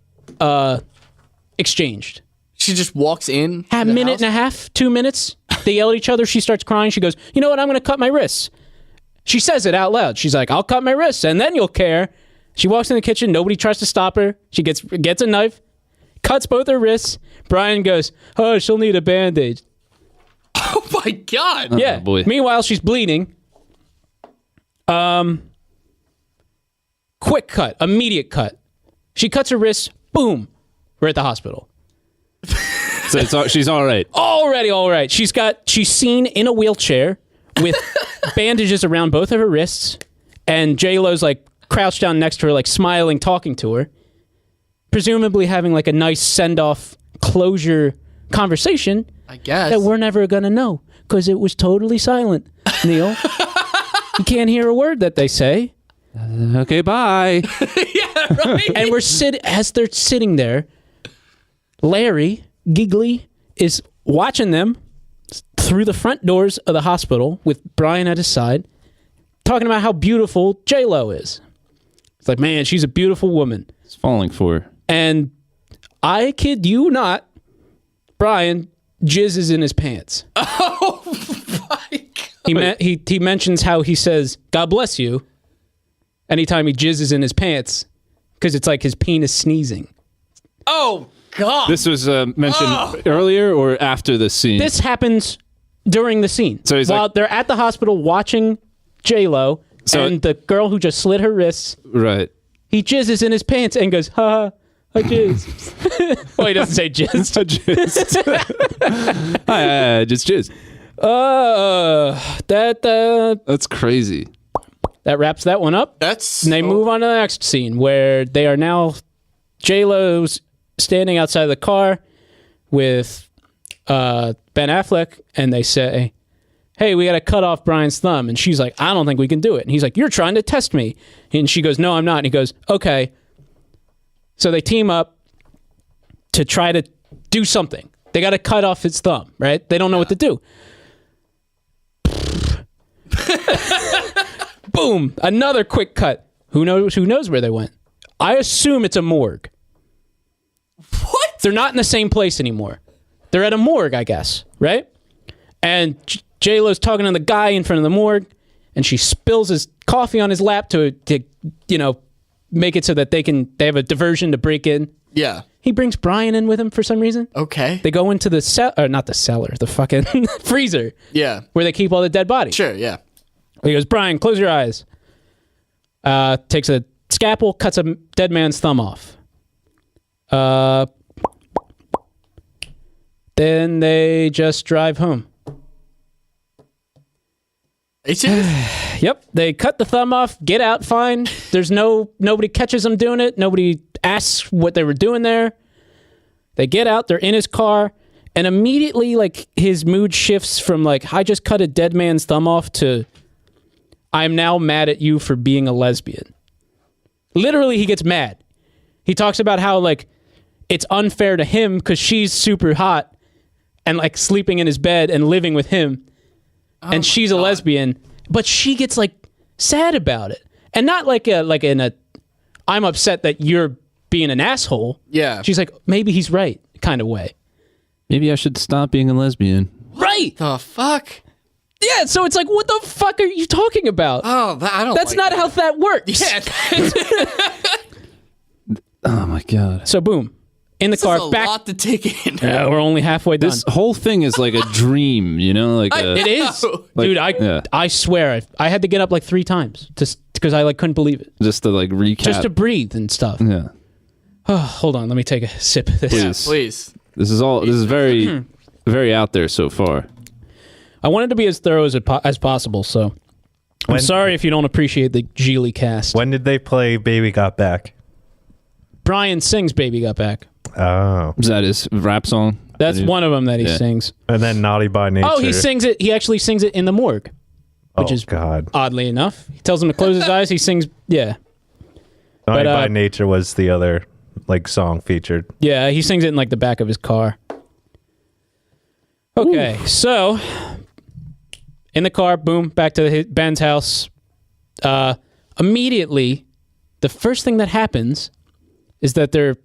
exchanged. She just walks in. A minute and a half, 2 minutes. They yell at each other. She starts crying. She goes, you know what? I'm going to cut my wrists. She says it out loud. She's like, I'll cut my wrists, and then you'll care. She walks in the kitchen. Nobody tries to stop her. She gets a knife, cuts both her wrists. Brian goes, oh, she'll need a Band-Aid. Oh, my God. Yeah. Oh, boy. Meanwhile, she's bleeding. Quick cut. Immediate cut. She cuts her wrists. Boom. We're at the hospital. So she's all right. Already all right. She's seen in a wheelchair with bandages around both of her wrists, and J-Lo's crouched down next to her, smiling, talking to her, presumably having a nice send-off closure conversation. I guess. That we're never going to know because it was totally silent, Neil. You can't hear a word that they say. Okay, bye. Yeah, right. And as they're sitting there, Larry, Gigli, is watching them through the front doors of the hospital with Brian at his side, talking about how beautiful J-Lo is. It's like, man, she's a beautiful woman. It's falling for her. And I kid you not, Brian jizzes in his pants. Oh, my God. He mentions how he says, God bless you, anytime he jizzes in his pants, because it's like his penis sneezing. Oh, God. This was mentioned earlier or after the scene? This happens during the scene. So he's while they're at the hospital watching J-Lo and the girl who just slit her wrists, right. he jizzes in his pants and goes, ha, I jizzed. Well, he doesn't say jizz. I jizzed. I just jizzed. That's crazy. That wraps that one up. That's And they move on to the next scene where they are now, J-Lo's standing outside of the car with Ben Affleck, and they say, hey, we got to cut off Brian's thumb. And she's like, I don't think we can do it. And he's like, you're trying to test me. And she goes, no, I'm not. And he goes, okay. So they team up to try to do something. They got to cut off his thumb, right? They don't know what to do. Boom. Another quick cut. Who knows where they went? I assume it's a morgue. What? They're not in the same place anymore. They're at a morgue, I guess, right? And J-Lo's talking to the guy in front of the morgue, and she spills his coffee on his lap to make it so that they have a diversion to break in. Yeah. He brings Brian in with him for some reason. Okay. They go into the not the cellar, the fucking freezer. Yeah. Where they keep all the dead bodies. Sure, yeah. He goes, Brian, close your eyes. Takes a scalpel, cuts a dead man's thumb off. Then they just drive home. Yep, they cut the thumb off, get out fine. Nobody catches them doing it. Nobody asks what they were doing there. They get out, they're in his car, and immediately, like, his mood shifts from, like, I just cut a dead man's thumb off to I'm now mad at you for being a lesbian. Literally, he gets mad. He talks about how, like, it's unfair to him because she's super hot and, like, sleeping in his bed and living with him. And she's a lesbian, but she gets, like, sad about it. And not like in a I'm upset that you're being an asshole. Yeah. She's like, maybe he's right kind of way. Maybe I should stop being a lesbian. Right. The fuck? Yeah, so it's like, what the fuck are you talking about? Oh, I don't That's like not that. how that works. Yeah. Oh my god. So boom. In the This car, is a back. lot to take in. Yeah, we're only halfway done. This whole thing is like a dream, you know? Like It is. Like, Dude, yeah. I swear, I had to get up like 3 times just because I like couldn't believe it. just to like recap. Just to breathe and stuff. yeah. Oh, hold on, let me take a sip of this. Please. Please. This is very very out there so far. I wanted to be as thorough as possible, so I'm sorry if you don't appreciate the Gigli cast. When did they play Baby Got Back? Brian sings Baby Got Back. Oh. Is that his rap song? That's one of them that he sings. And then Naughty by Nature. Oh, he sings it. He actually sings it in the morgue, which is God. oddly enough. He tells him to close his eyes. He sings, yeah. Naughty but, by Nature was the other like song featured. Yeah, he sings it in like the back of his car. Okay, so in the car, boom, back to Ben's house. Immediately, the first thing that happens is that they're,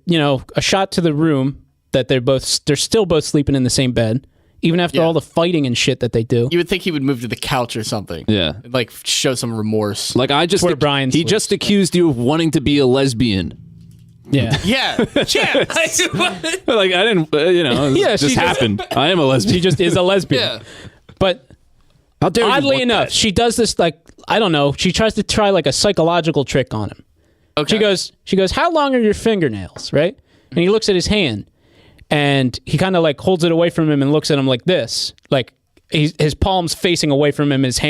a shot to the room that they're still both sleeping in the same bed, even after all the fighting and shit that they do. You would think he would move to the couch or something. Yeah. Like, show some remorse. Like Where Brian he sleeps. just accused you of wanting to be a lesbian. Yeah. Yeah. Yeah. Like I didn't, Yeah, it she just just- happened. I am a lesbian. She just is a lesbian. Yeah. But How dare you oddly want enough, that? she does this like, I don't know, she tries to try like a psychological trick on him. Okay. She goes, how long are your fingernails, right? And he looks at his hand, and he kind of like holds it away from him and looks at him like this, like his palms facing away from him, his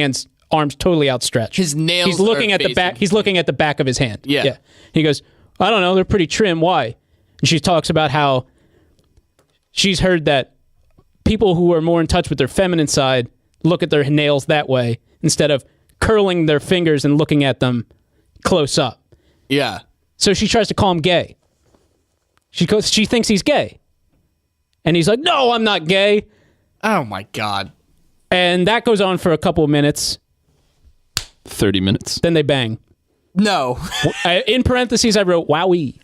arms totally outstretched. His nails He's looking are at the back. facing- He's looking at the back of his hand. Yeah. He goes, I don't know, they're pretty trim. Why? And she talks about how she's heard that people who are more in touch with their feminine side look at their nails that way instead of curling their fingers and looking at them close up. Yeah. So she tries to call him gay. She thinks he's gay. And he's like, no, I'm not gay. Oh, my God. And that goes on for a couple of minutes. 30 minutes. Then they bang. No. In parentheses, I wrote, wowie.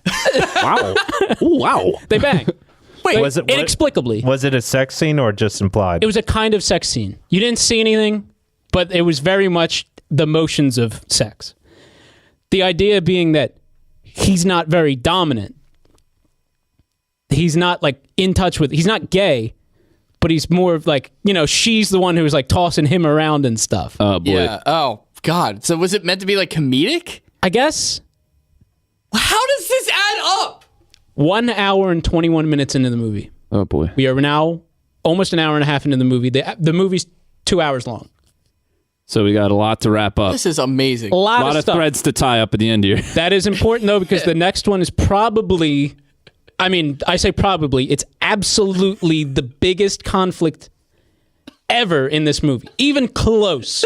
Wow. Ooh, wow. They bang. Wait. Was it Inexplicably. Was it a sex scene or just implied? It was a kind of sex scene. You didn't see anything, but it was very much the motions of sex. The idea being that he's not very dominant. He's not like in touch with, he's not gay, but he's more of like, she's the one who's like tossing him around and stuff. Oh boy. Yeah. Oh, God. So was it meant to be like comedic? I guess How does this add up? 1 hour and 21 minutes into the movie. Oh boy. We are now almost an hour and a half into the movie. The movie's 2 hours long. So we got a lot to wrap up. This is amazing. A lot, A lot of stuff. threads to tie up at the end here. That is important though, because the next one is probably I mean, I say probably. It's absolutely the biggest conflict ever in this movie. Even close.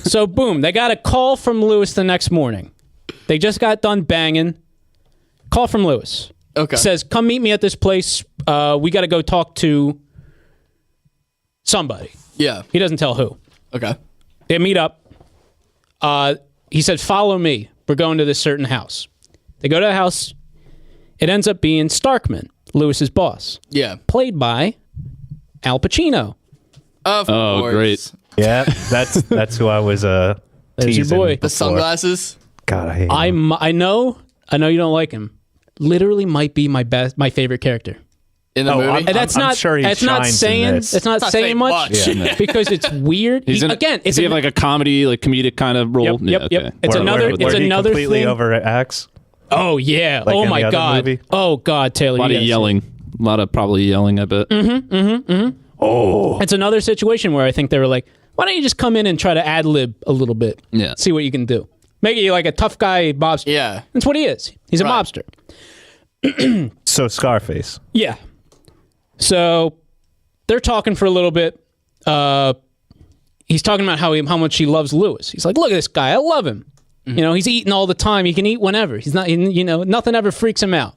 So, boom. They got a call from Lewis the next morning. They just got done banging. Call from Lewis. Okay. Says, come meet me at this place. We got to go talk to somebody. Yeah. He doesn't tell who. Okay. They meet up. He said, follow me. We're going to this certain house. They go to the house. It ends up being Starkman, Lewis's boss. Yeah. Played by Al Pacino. Of course. Great. Yeah, that's who I was There's your teasing boy. The before. sunglasses. God, I hate him. I know you don't like him. Literally might be my favorite character. In the movie. And that's I'm not sure he that's not shines in saying this. it's not saying much Yeah. because it's weird. He's in, Again, does he have like a comedy, like comedic kind of role? Yep. It's Where- another where he another completely thing. overacts. Oh yeah. Like oh any my other god. movie? Oh god, Taylor. A lot you of gotta see yelling. A lot of probably yelling, I bet. Oh, It's another situation where I think they were like, why don't you just come in and try to ad lib a little bit? Yeah. See what you can do. Make it like a tough guy mobster. Yeah. That's what he is. He's a Right. mobster. so Scarface. Yeah. So they're talking for a little bit. He's talking about how much he loves Lewis. He's like, look at this guy. I love him. You know, he's eating all the time. He can eat whenever. He's not, nothing ever freaks him out.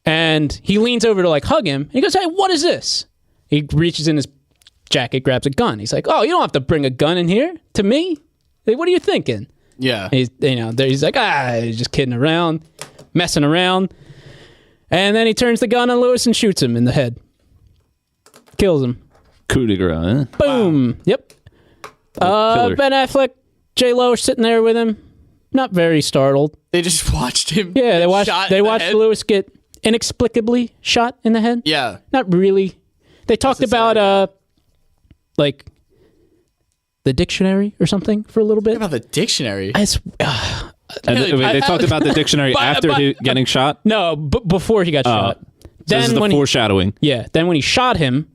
And he leans over to like hug him. And he goes, hey, what is this? He reaches in his jacket, grabs a gun. He's like, oh, you don't have to bring a gun in here to me. Like, what are you thinking? Yeah. He's like, he's just kidding around, messing around. And then he turns the gun on Lewis and shoots him in the head. Kills him. Coup de grace, eh? Boom. Yep. Killer. Ben Affleck, J-Lo are sitting there with him. Not very startled. They just watched him. Yeah, they get watched shot in the head. Lewis get inexplicably shot in the head. Yeah. Not really. They talked about like the dictionary or something for a little bit. What about the dictionary? It's, And they talked about the dictionary after getting shot. no, before he got shot. So this is the when foreshadowing. then when he shot him,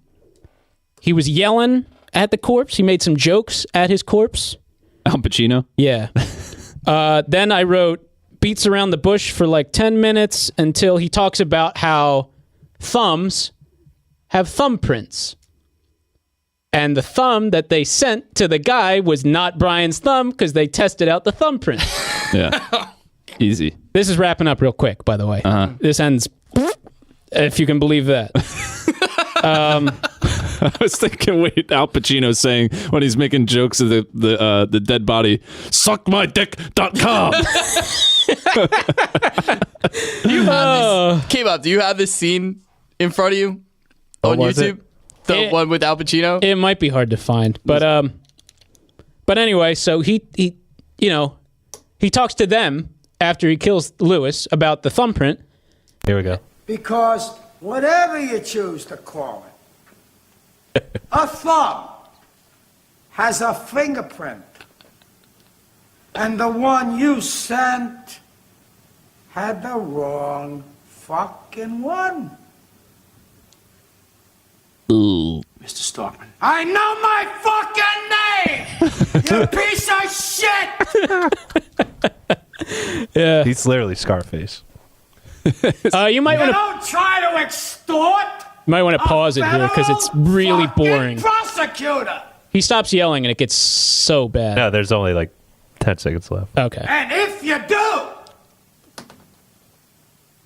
he was yelling at the corpse. He made some jokes at his corpse. Al Pacino. Yeah. Then I wrote beats around the bush for like 10 minutes until he talks about how thumbs have thumbprints. And the thumb that they sent to the guy was not Brian's thumb because they tested out the thumbprint. Yeah. Easy. This is wrapping up real quick, by the way. This ends, if you can believe that. I was thinking, wait, Al Pacino saying when he's making jokes of the dead body, suckmydick.com. K-Bob, do you have this scene in front of you on was YouTube? it? The one with Al Pacino? It might be hard to find, but anyway, so he talks to them after he kills Lewis about the thumbprint. Here we go. Because whatever you choose to call it, a thumb has a fingerprint. And the one you sent had the wrong fucking one. Ooh. Mr. Starkman. I know my fucking name! You piece of shit! Yeah, He's literally Scarface. you might You want to don't try to extort pause it here because it's really boring. prosecutor! He stops yelling and it gets so bad. No, there's only like 10 seconds left. Okay. And if you do,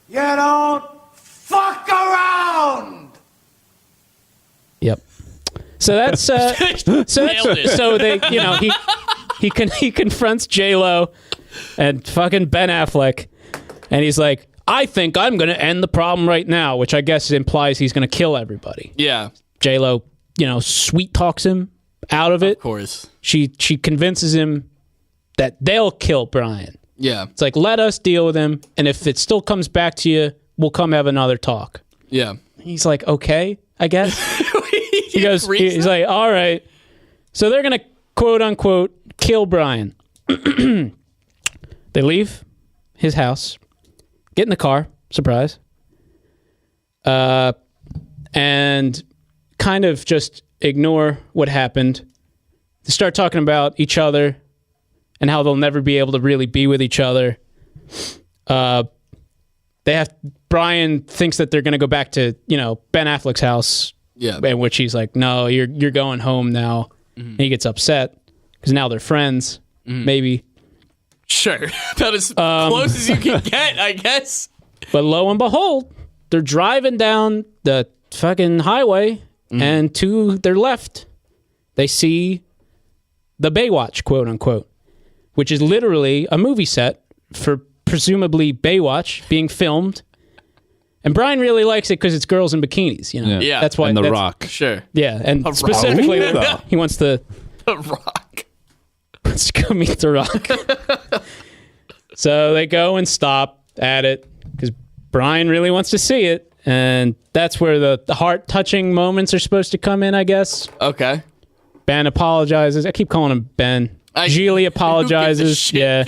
you don't fuck around! Yep. So that's so they he confronts J-Lo and fucking Ben Affleck, and he's like, I think I'm gonna end the problem right now, which I guess implies he's gonna kill everybody. Yeah, J-Lo, sweet talks him out of it. of course. She convinces him that they'll kill Brian. Yeah, It's like, let us deal with him, and if it still comes back to you, we'll come have another talk. yeah. He's like, okay, I guess. He goes, agrees he's like, all right. So they're going to, quote unquote, kill Brian. They leave his house, get in the car, surprise, and kind of just ignore what happened. They start talking about each other and how they'll never be able to really be with each other. Brian thinks that they're going to go back to, Ben Affleck's house. Yeah. In which he's like, no, you're going home now. And he gets upset because now they're friends. Maybe. Sure. About as close as you can get, I guess. But lo and behold, they're driving down the fucking highway, and to their left, they see the Baywatch, quote unquote, which is literally a movie set for presumably Baywatch being filmed. And Brian really likes it because it's girls in bikinis, Yeah. That's why. And The Rock. Sure. Yeah, and specifically, he wants to The Rock. Let's go meet The Rock. So they go and stop at it because Brian really wants to see it. And that's where the heart-touching moments are supposed to come in, I guess. Okay. Ben apologizes. I keep calling him Ben. Gigli apologizes. Yeah.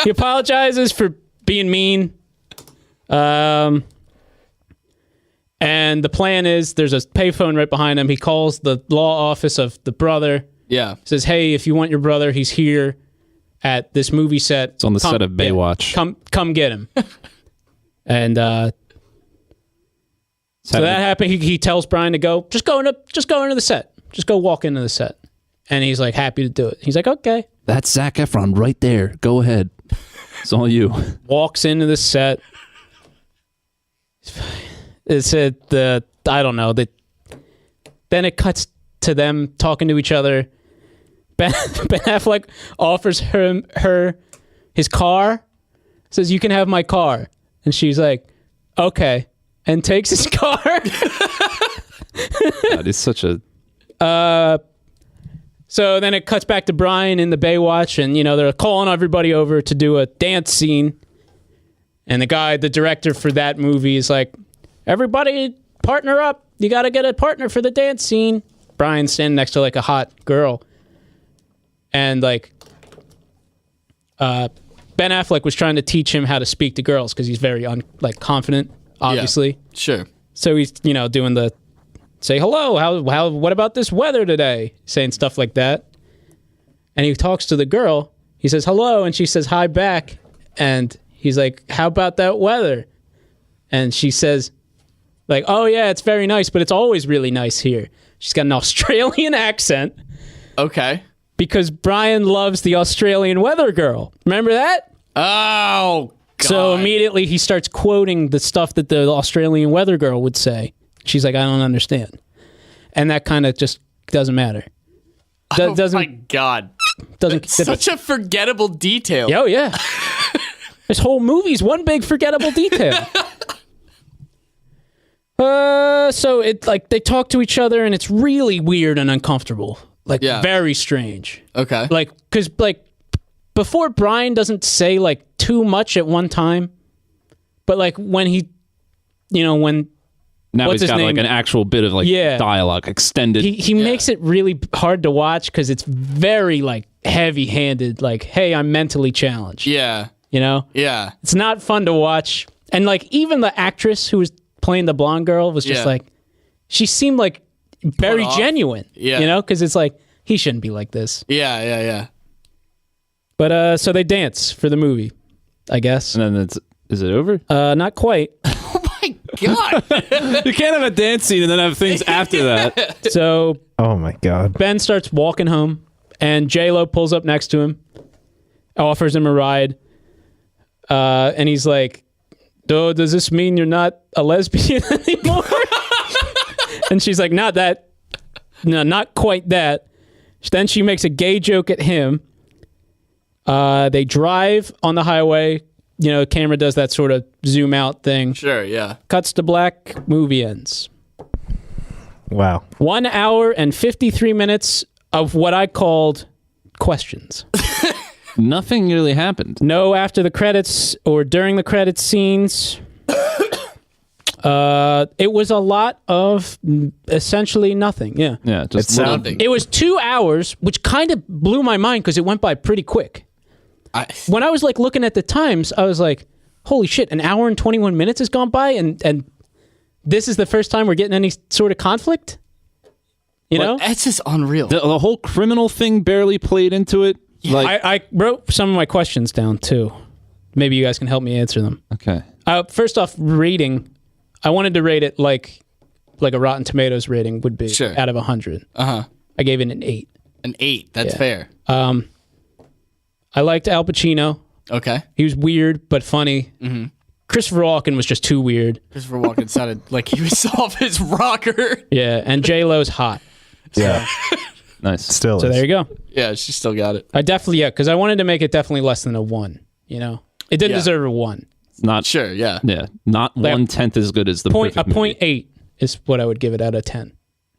He apologizes for being mean. And the plan is there's a payphone right behind him. He calls the law office of the brother. Yeah. Says, hey, if you want your brother, he's here at this movie set. It's on the set of Baywatch. Yeah, come get him. And so that happened. He tells Brian to go. Just go into the set. Just go walk into the set. And he's like happy to do it. He's like, okay. That's Zac Efron right there. Go ahead. It's all you. Walks into the set. It's I don't know. Then it cuts to them talking to each other. Ben Affleck offers her his car. Says, you can have my car. And she's like, okay. And takes his car. God, he's such a... So then it cuts back to Brian in the Baywatch, and, they're calling everybody over to do a dance scene. And the director for that movie is like, everybody partner up. You got to get a partner for the dance scene. Brian's standing next to, a hot girl. And, Ben Affleck was trying to teach him how to speak to girls because he's very, confident, obviously. Yeah, sure. So he's, doing the, say hello, what about this weather today? Saying stuff like that. And he talks to the girl. He says hello, and she says hi back. And he's like, how about that weather? And she says, oh yeah, it's very nice, but it's always really nice here. She's got an Australian accent. Okay. Because Brian loves the Australian weather girl. Remember that? Oh, God. So immediately he starts quoting the stuff that the Australian weather girl would say. She's like, I don't understand. And that kind of just doesn't matter. Oh my God. Doesn't such a forgettable detail. Oh, yeah. This whole movie's one big forgettable detail. So it they talk to each other and it's really weird and uncomfortable. Very strange. Okay. Because before Brian doesn't say too much at one time, but when he, when now what's he's his got name? an actual bit of dialogue extended. He makes it really hard to watch because it's very heavy-handed. Hey, I'm mentally challenged. Yeah. Yeah. It's not fun to watch. And even the actress who was playing the blonde girl was just she seemed very genuine. Yeah. Because it's he shouldn't be like this. Yeah. But so they dance for the movie, I guess. And then is it over? Not quite. Oh my God. You can't have a dance scene and then have things after that. So Oh my God. Ben starts walking home, and J-Lo pulls up next to him, offers him a ride, and he's like, "Duh, does this mean you're not a lesbian anymore?" And she's like, "Not that. No, not quite that." Then she makes a gay joke at him. They drive on the highway. Camera does that sort of zoom out thing. Sure, yeah. Cuts to black, movie ends. Wow. 1 hour and 53 minutes of what I called questions. Nothing really happened. No after the credits or during the credits scenes. It was a lot of essentially nothing. Yeah. Yeah, just It sound- Nothing. It was 2 hours, which kind of blew my mind because it went by pretty quick. When I was looking at the times, I was like, holy shit, an hour and 21 minutes has gone by and this is the first time we're getting any sort of conflict? You know? It's just unreal. The whole criminal thing barely played into it. I wrote some of my questions down too. Maybe you guys can help me answer them. Okay. First off, rating. I wanted to rate it like a Rotten Tomatoes rating would be out of 100. I gave it an 8. An 8. That's fair. I liked Al Pacino. Okay. He was weird but funny. Mm-hmm. Christopher Walken was just too weird. Christopher Walken sounded like he was off his rocker. Yeah, and J-Lo's hot. Yeah. Nice. Still So is. there you go. Yeah, she still got it. I definitely, because I wanted to make it definitely less than a 1, you know? It didn't deserve a 1. Not Sure, yeah. Yeah, not Like 1/10 as good as the A perfect movie. 0.8 is what I would give it out of 10.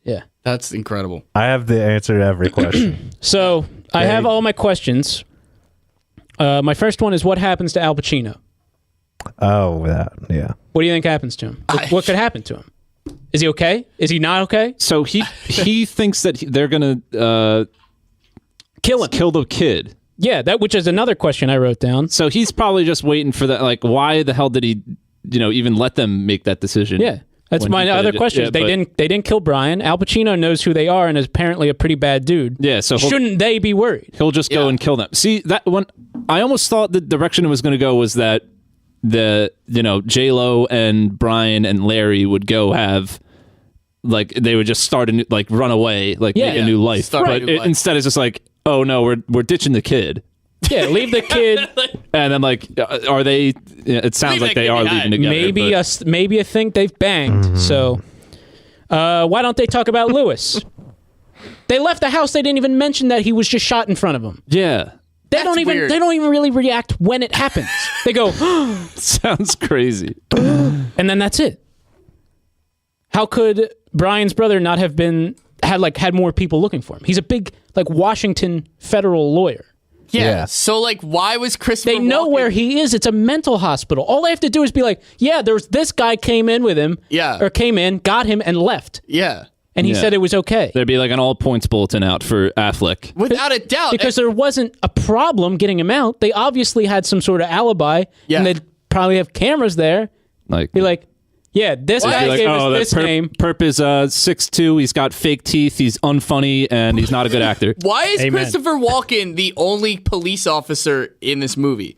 Yeah. That's incredible. I have the answer to every question. So I have all my questions. My first one is, what happens to Al Pacino? Oh, that, yeah. What do you think happens to him? What could happen to him? Is he okay? Is he not okay? So he thinks that they're gonna Kill him. kill the kid. Yeah, which is another question I wrote down. So he's probably just waiting for that. Like, why the hell did he, even let them make that decision? Yeah. That's When my he other could've- question. yeah, They but- didn't kill Brian. Al Pacino knows who they are and is apparently a pretty bad dude. Yeah, so shouldn't they be worried? he'll just go and kill them. See, that one, I almost thought the direction it was going to go was that J-Lo and Brian and Larry would go have, like, they would just start run away, make a new life. Start a But new life. instead it's just like, oh no, we're ditching the kid. Yeah, leave the kid. And then are they? It sounds Leave like that they kid are behind. leaving together. Maybe a think they've banged. So why don't they talk about Lewis? They left the house. They didn't even mention that he was just shot in front of them. Yeah, They don't even. weird. They don't even really react when it happens. They go, sounds crazy. and then that's it. How could Brian's brother not have had more people looking for him? He's a big Washington federal lawyer. Yeah. So, why was Christopher They know Walken- where he is. It's a mental hospital. All they have to do is be like, yeah, there's this guy came in with him. Yeah. Or came in, got him, and left. Yeah. And he Yeah. said it was okay. There'd be an all points bulletin out for Affleck. Without a doubt. Because there wasn't a problem getting him out. They obviously had some sort of alibi. Yeah. And they'd probably have cameras there. Be Be yeah, this guy gave us this name. Perp is 6'2". He's got fake teeth. He's unfunny and he's not a good actor. Why is Amen. Christopher Walken the only police officer in this movie?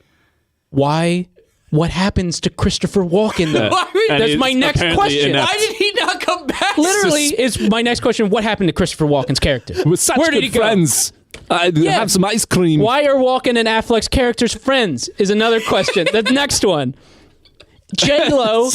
Why? What happens to Christopher Walken, though? And That's he's my next apparently question. inept. Why did he not come back? Literally, is my next question. What happened to Christopher Walken's character? We're such Where did good he go? friends. Yeah. Have some ice cream. Why are Walken and Affleck's characters friends? Is another question. The next one. J-Lo.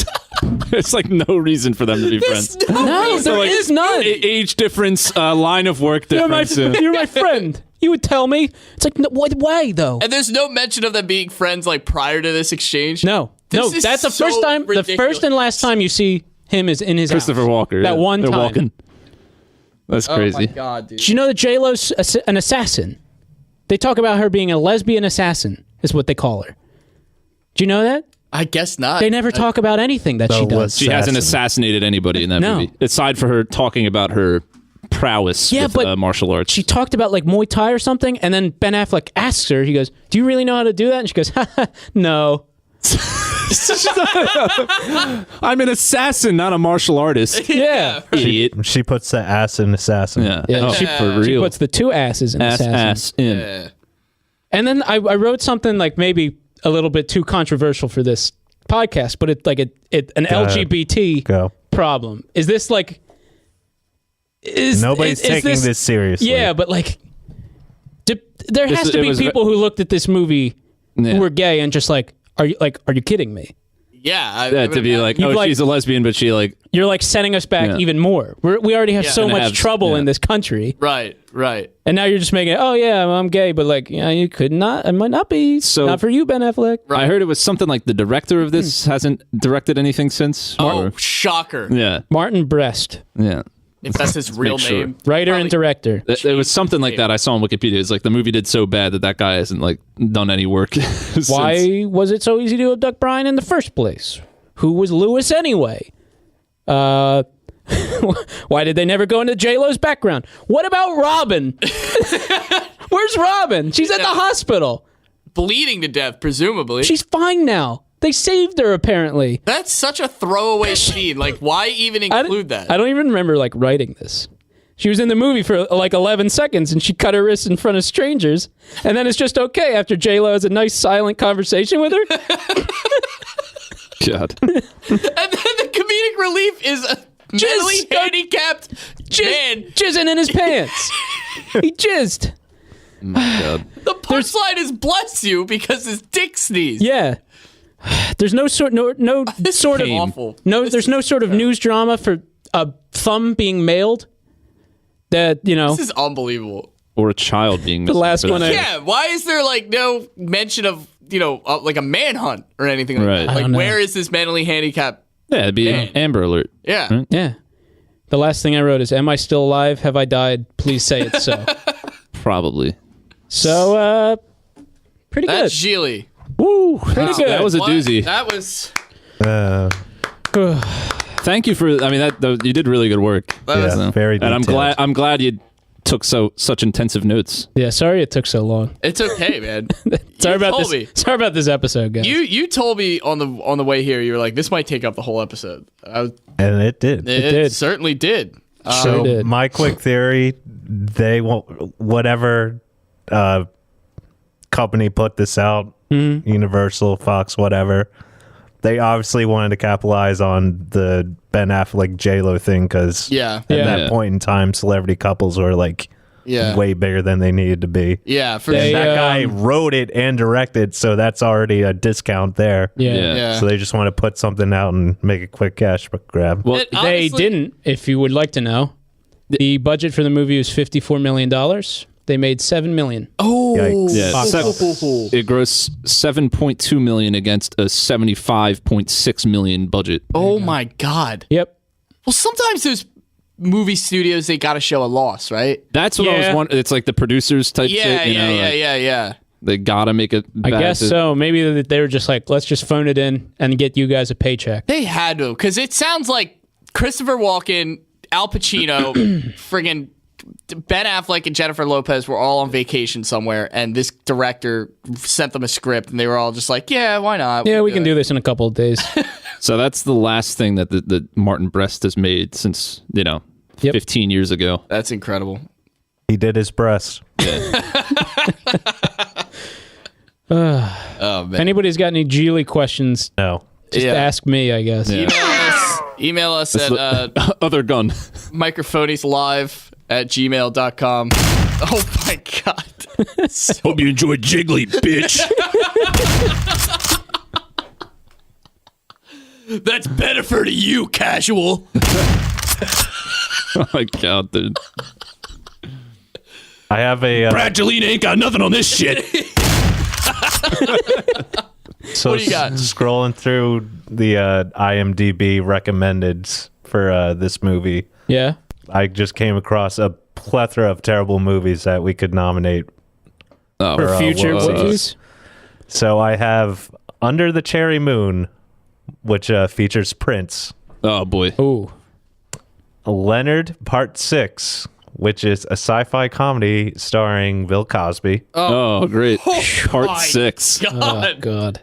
There's no reason for them to be friends. No, there is none. Age difference, line of work difference. You're my friend. You would tell me. It's no, what way, though? And there's no mention of them being friends prior to this exchange. No. This is That's the so first time. ridiculous. The first and last time you see him is in his Christopher house. Walker. That yeah. one They're time. walking. That's Oh crazy. my God, dude. Do you know that J-Lo's an assassin? They talk about her being a lesbian assassin, is what they call her. Do you know that? I guess not. They never talk about anything that she does. She hasn't assassinated anybody in that No. movie, aside for her talking about her prowess with but martial arts. She talked about Muay Thai or something, and then Ben Affleck asks her, he goes, do you really know how to do that? And she goes, no. I'm an assassin, not a martial artist. Yeah. Idiot. She puts the ass in assassin. Yeah. Yeah, Oh, she- for She real. puts the two asses in assassin. ass in. And then I wrote something maybe a little bit too controversial for this podcast, but it's an LGBT Go. problem. Is this Nobody's taking this seriously. Yeah, but there has to it be was people who looked at this movie Yeah. who were gay and just are you kidding me? Yeah. Yeah, to be she's a lesbian, but she You're sending us back Yeah. even more. We already have so And much have- trouble yeah. in this country, Right. and now you're just making it. Oh yeah, I'm gay, but you could not. It might not be. So- Not for you, Ben Affleck. I heard it was something like the director of this hasn't directed anything since. Oh, Or- shocker. yeah, Martin Brest, yeah. If that's his real make sure. name. writer Probably- and director. There was something like that I saw on Wikipedia. It's the movie did so bad that guy hasn't done any work. since. Why was it so easy to abduct Brian in the first place? Who was Lewis anyway? Why did they never go into J-Lo's background? What about Robin? Where's Robin? She's at the hospital. Bleeding to death, presumably. She's fine now. They saved her, apparently. That's such a throwaway scene. Why even include that? I don't even remember writing this. She was in the movie for 11 seconds, and she cut her wrists in front of strangers, and then it's just okay after J-Lo has a nice silent conversation with her. God. And then the comedic relief is a mentally handicapped man. Jizzing in his pants. He jizzed. My God. The punchline is bless you because his dick sneezed. Yeah. There's no sort of This sort is of awful. there's no sort of news drama for a thumb being mailed. That This is unbelievable. Or a child being The missing last for that. one I- Yeah, why is there like no mention of like a manhunt or anything like Right. that? I Like don't know. where is this mentally handicapped? Yeah, it'd be an Amber Alert. Yeah. Right? Yeah. The last thing I wrote is, "Am I still alive? Have I died? Please say it so." Probably. So, pretty That's good. Gigli. Woo, pretty good. That was a What? doozy. That was Thank you for. I mean, you did really good work. was Yeah, very And detailed. I'm glad you took such intensive notes. Yeah, sorry it took so long. it's okay, man. Sorry You about told this. me. Sorry about this episode, guys. You told me on the way here, you were like, this might take up the whole episode. And it did. It did. certainly did. So did. my quick theory, they won't, whatever company put this out, Universal, Fox, whatever, they obviously wanted to capitalize on the Ben Affleck J-Lo thing because Yeah. at Yeah. that point in time, celebrity couples were like Yeah. way bigger than they needed to be. Yeah, for They, sure. That guy wrote it and directed, so that's already a discount there. yeah. Yeah. Yeah. So they just want to put something out and make a quick cash grab. Well, It They honestly- didn't, if you would like to know. The budget for the movie was $54 million. They made $7 million. Oh, Yikes. yeah, Fuck. it grossed $7.2 million against a $75.6 million budget. Oh my God. Yep. Well, sometimes those movie studios, they got to show a loss, right? That's what I was Yeah. wondering. It's like the producers type Yeah, shit. You know, like, yeah. They gotta make it. I back guess to- so. Maybe they were just like, let's just phone it in and get you guys a paycheck. They had to, because it sounds like Christopher Walken, Al Pacino, friggin' Ben Affleck and Jennifer Lopez were all on vacation somewhere, and this director sent them a script, and they were all just like, yeah, why not? Yeah, we can do it. this in a couple of days. So that's the last thing that the Martin Brest has made since Yep. 15 years ago. That's incredible. He did his breast. Oh, If man. anybody's got any Gigli questions, No. just Yeah. ask me, I guess. Yeah. Email us at Other gun. microphonieslive@gmail.com. Oh my God. Hope you enjoyed Jiggly, bitch. That's better for you, casual. Oh my God, dude. I have a Brad Jolene ain't got nothing on this shit. so What do you got? Scrolling through the IMDb recommendeds for this movie, Yeah. I just came across a plethora of terrible movies that we could nominate. Oh, For future whoa. movies? So I have Under the Cherry Moon, which features Prince. oh boy. Ooh. Leonard Part 6, which is a sci-fi comedy starring Bill Cosby. Oh, great. Part 6. Oh, God.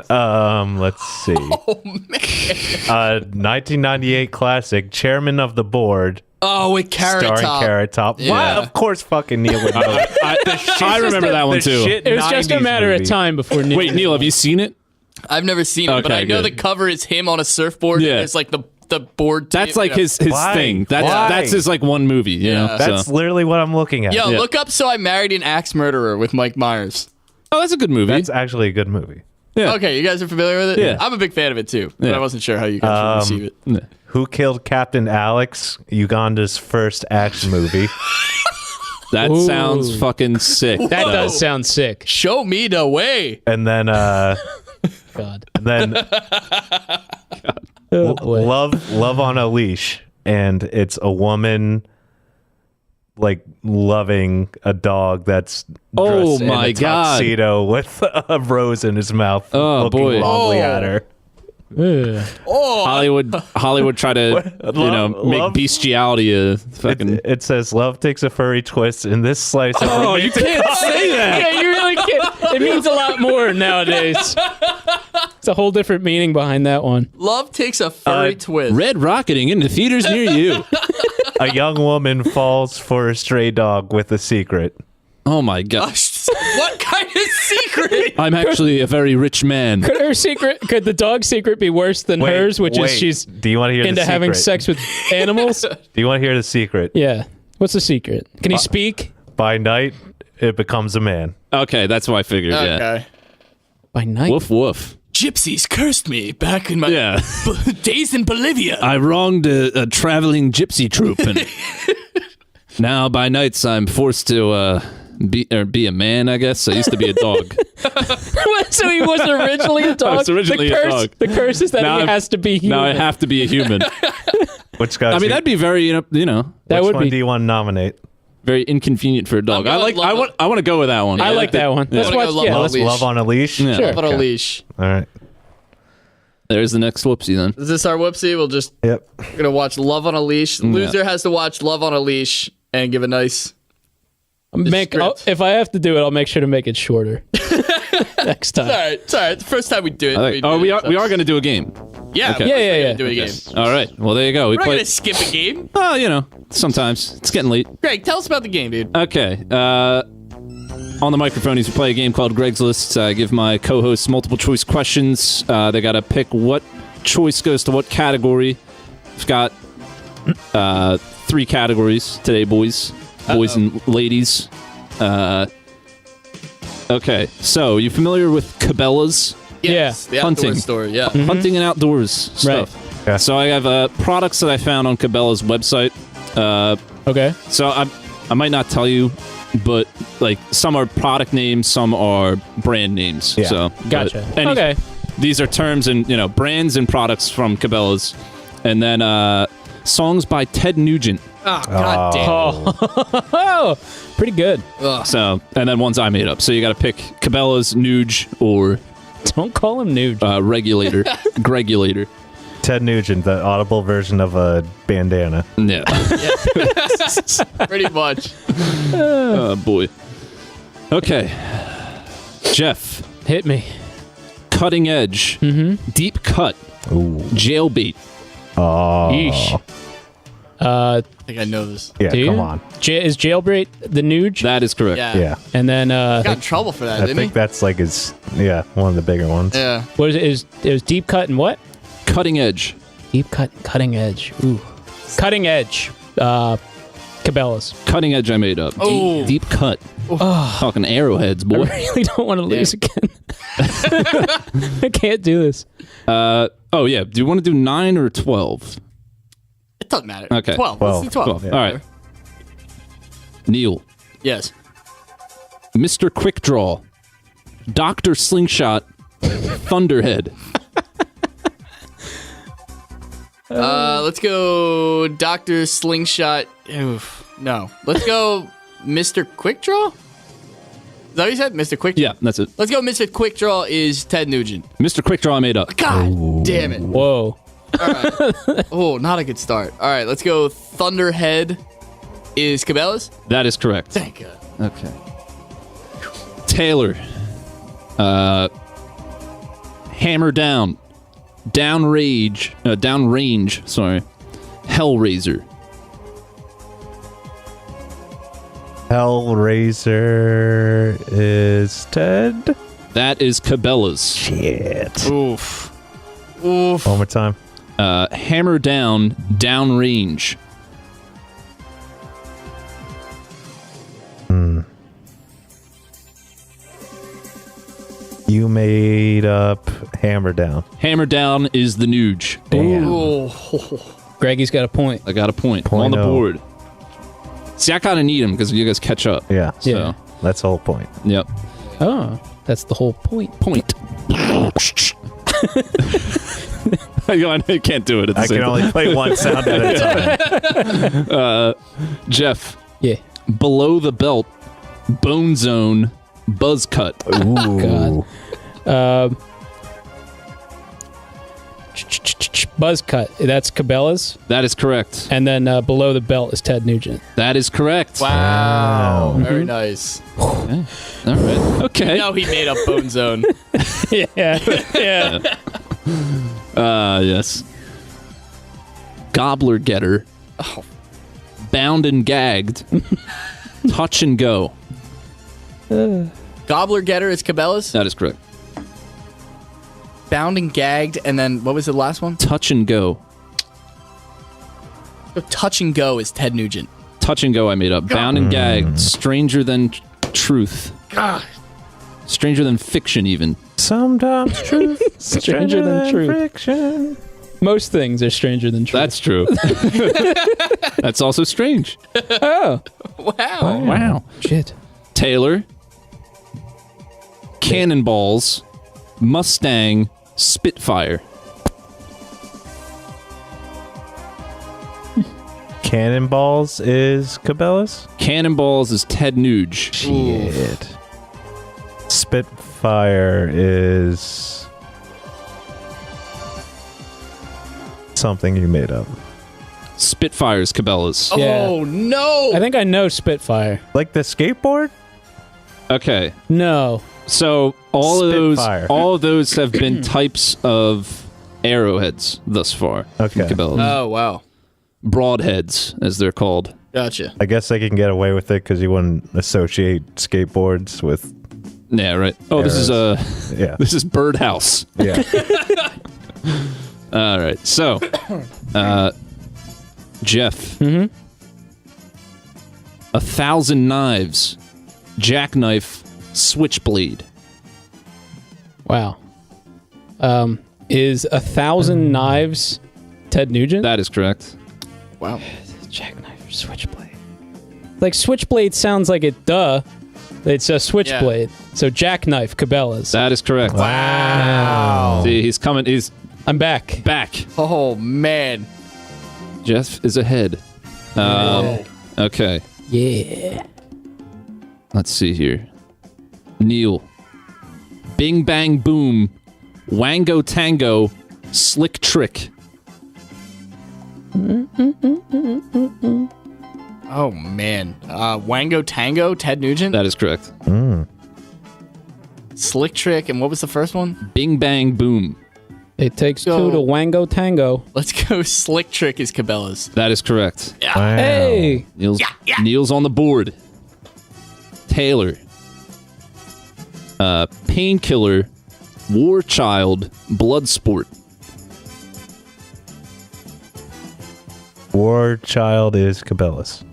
Let's see. 1998 classic, Chairman of the Board, Oh, with Carrot starring Top. Carrot Top. Yeah. Why? Of course, fucking Neil would know. I remember that one too. It was just a matter of time before Neil. Wait, Neil, have you seen it? I've never seen it, but Okay, I know good. the cover is him on a surfboard. Yeah. And it's like the board. That's like his Why? thing. Why? That's his like one movie. You Yeah. know. That's So. literally what I'm looking at. Yo, Yeah. look up So I Married an Axe Murderer with Mike Myers. Oh, that's a good movie. That's actually a good movie. Yeah. Okay, you guys are familiar with it? Yeah. I'm a big fan of it too, but Yeah. I wasn't sure how you guys would receive it. Who Killed Captain Alex? Uganda's first action movie. That Ooh. sounds fucking sick. That does sound sick. Show me the way. And then God. L- boy. Love on a Leash, and it's a woman like loving a dog that's Oh dressed in my a God. tuxedo with a rose in his mouth, Oh, looking boy. fondly Oh. at her. Ugh. Hollywood try to make love- bestiality a fucking. It says love takes a furry twist in this slice of Oh, you can't say that. Yeah, you really can't. It means a lot more nowadays. It's a whole different meaning behind that one. Love takes a furry twist. Red rocketing into theaters near you. A young woman falls for a stray dog with a secret. Oh my God. What kind of secret? I'm actually a very rich man. Could the dog's secret be worse than hers, which is she's Do you want to hear into the having secret? sex with animals? Do you want to hear the secret? Yeah. What's the secret? Can he speak? By night, it becomes a man. Okay, that's what I figured. Yeah. Okay. By night? Woof woof. Gypsies cursed me back in my Yeah. days in Bolivia. I wronged a traveling gypsy troupe, and now by nights I'm forced to be a man. I guess I used to be a dog. So he wasn't originally a dog? was originally the a curse, dog. The curse is that Now he I'm- has to be human. Now I have to be a human. Which guy? I mean, that'd be very that which would one be. do you want to nominate? very inconvenient for a dog. I'm I like. going I want to go with that one. I like that one. Yeah. Let's I wanna watch. go Yeah, Love let's on a Leash. Love on a leash. Yeah. Sure. Love on a Okay. leash. All right. There's the next whoopsie then. Is this our whoopsie? We'll just Yep. we're gonna watch Love on a Leash. Loser has to watch Love on a Leash and give a nice. script. if I have to do it, I'll make sure to make it shorter next time. All right, it's all right. The first time we do it. We are going to do a game. Yeah, Okay. of course we're Yeah. gonna do a game. All right. Well, there you go. We We're not play. gonna skip a game. Oh, sometimes it's getting late. Greg, tell us about the game, dude. Okay. On the Microphonies, we play a game called Greg's List. I give my co-hosts multiple choice questions. They got to pick what choice goes to what category. We've got 3 categories today, boys and ladies. Okay, so you familiar with Cabela's? Yes, the outdoor Hunting. store. Yeah. Hunting and outdoors stuff. Yeah. So I have products that I found on Cabela's website. Okay. So I might not tell you, but like some are product names, some are brand names. Yeah. So Gotcha. but Okay. These are terms and brands and products from Cabela's, and then songs by Ted Nugent. Oh, God damn. Oh, pretty good. So and then ones I made up. So you got to pick Cabela's, Nuge, or Don't call him nude. Regulator, Gregulator. Ted Nugent, the audible version of a bandana. Yeah. Pretty much. Oh boy. Okay. Jeff, Hit me. cutting edge, deep cut, Ooh. jailbait. Oh. Yeesh. I think I know this. Yeah, Do you? come on. Is jailbait the nude? That is correct. Yeah. Yeah. And then Got in trouble for that, I didn't think he? that's like one of the bigger ones. Yeah. what is it? It was deep cut and what? Cutting edge. Deep cut, cutting edge. Ooh, cutting edge. Cabela's. Cutting edge I made up. Oh. Deep cut. Talking arrowheads, I boy. really don't want to lose again. I can't do this. Oh yeah. Do you want to do 9 or 12? It doesn't matter. Okay. 12. Let's do 12. 12. All right. Neil. Yes. Mr. Quick Draw. Dr. Slingshot. Thunderhead. Let's go Dr. Slingshot. Oof. No. Let's go Mr. Quick Draw? Is that what you said? Mr. Quick Draw? Yeah, that's it. Let's go Mr. Quick Draw is Ted Nugent. Mr. Quick Draw I made up. God damn it. Whoa. Oh, not a good start. All right, let's go Thunderhead is Cabela's. That is correct. Thank God. Okay. Taylor. Hammer down. Downrange. Sorry. Hellraiser. Hellraiser is Ted. That is Cabela's. Shit. Oof. Oof. One more time. Hammer down. Downrange. You made up Hammer Down. Hammer down is the Nuge. Damn. Oh. Greggy's got a point. I got a point. I'm on Point the oh. board. See, I kind of need him because you guys catch up. Yeah. So, Yeah. That's the whole point. yep. Oh, that's the whole point. Point. I can't do it at the I same can time. only play one sound at a time. Jeff, Yeah. below the belt, bone zone, buzz cut. Ooh. God. Buzz cut. That's Cabela's. That is correct. And then below the belt is Ted Nugent. That is correct. Wow. Very nice. All right. Okay. Now he made up Bone Zone. Yeah. Yeah. Yes. Gobbler getter. Bound and gagged. Touch and go. Gobbler Getter is Cabela's. That is correct. Bound and Gagged, and then what was the last one? Touch and Go. Touch and Go is Ted Nugent. Touch and Go I made up. Bound and Gagged. Stranger Than Truth. God. Stranger Than Fiction, even. Sometimes truth Stranger than truth. friction. Most things are stranger than truth. That's true. That's also strange. oh Wow. shit. Taylor. Cannonballs. Mustang. Spitfire. Cannonballs is Cabela's? Cannonballs is Ted Nuge. Shit. Spitfire is something you made up. Spitfire's Cabela's. Yeah. Oh, no. I think I know Spitfire. Like the skateboard? Okay. No. So all Spitfire. of those have been types of arrowheads thus far. Okay. Cabela's. Oh, wow. Broadheads, as they're called. Gotcha. I guess they can get away with it because you wouldn't associate skateboards with. Yeah, right. Oh, this is Yeah. this is Birdhouse. Yeah. All right. So, Jeff. 1,000 knives, jackknife, switchblade. Wow. Is 1,000 knives Ted Nugent? That is correct. Wow. Jackknife or switchblade? Like switchblade sounds like it. Duh. It's a switchblade. So jackknife, Cabela's. That is correct. Wow. See, he's coming. He's I'm back. back. Oh, man. Jeff is ahead. Okay. Yeah. Let's see here. Neil. Bing Bang Boom. Wango Tango. Slick Trick. Oh, man. Wango Tango, Ted Nugent. That is correct. Slick Trick, and what was the first one? Bing Bang Boom. It takes Go. two to wango tango. Let's go. Slick Trick is Cabela's. That is correct. Wow. Hey. Neil's on the board. Taylor. Painkiller. War Child. Bloodsport. War Child is Cabela's.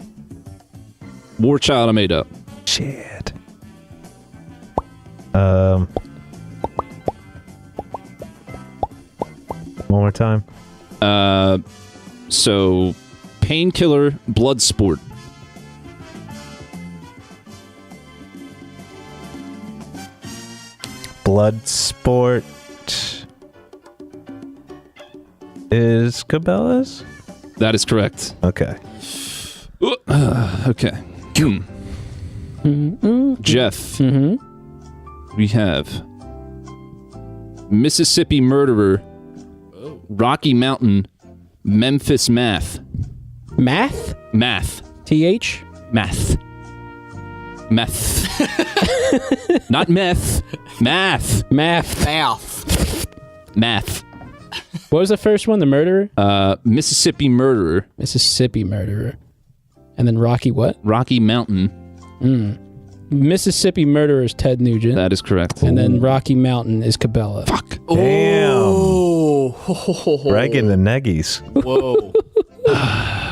War Child I made up. Shit. One more time. So, Painkiller, Bloodsport. Bloodsport is Cabela's? That is correct. Okay. Okay. Jeff. We have Mississippi Murderer, Rocky Mountain, Memphis Math. Math? Math. TH? Math. Meth. Not meth. Math. Math. Mouth. Math. What was the first one? The murderer? Mississippi Murderer, Mississippi murderer. And then Rocky what? Rocky Mountain. Mississippi murderer is Ted Nugent. That is correct. And then Rocky Mountain is Cabela. Fuck. Damn. Oh. Reagan the Neggies. Whoa.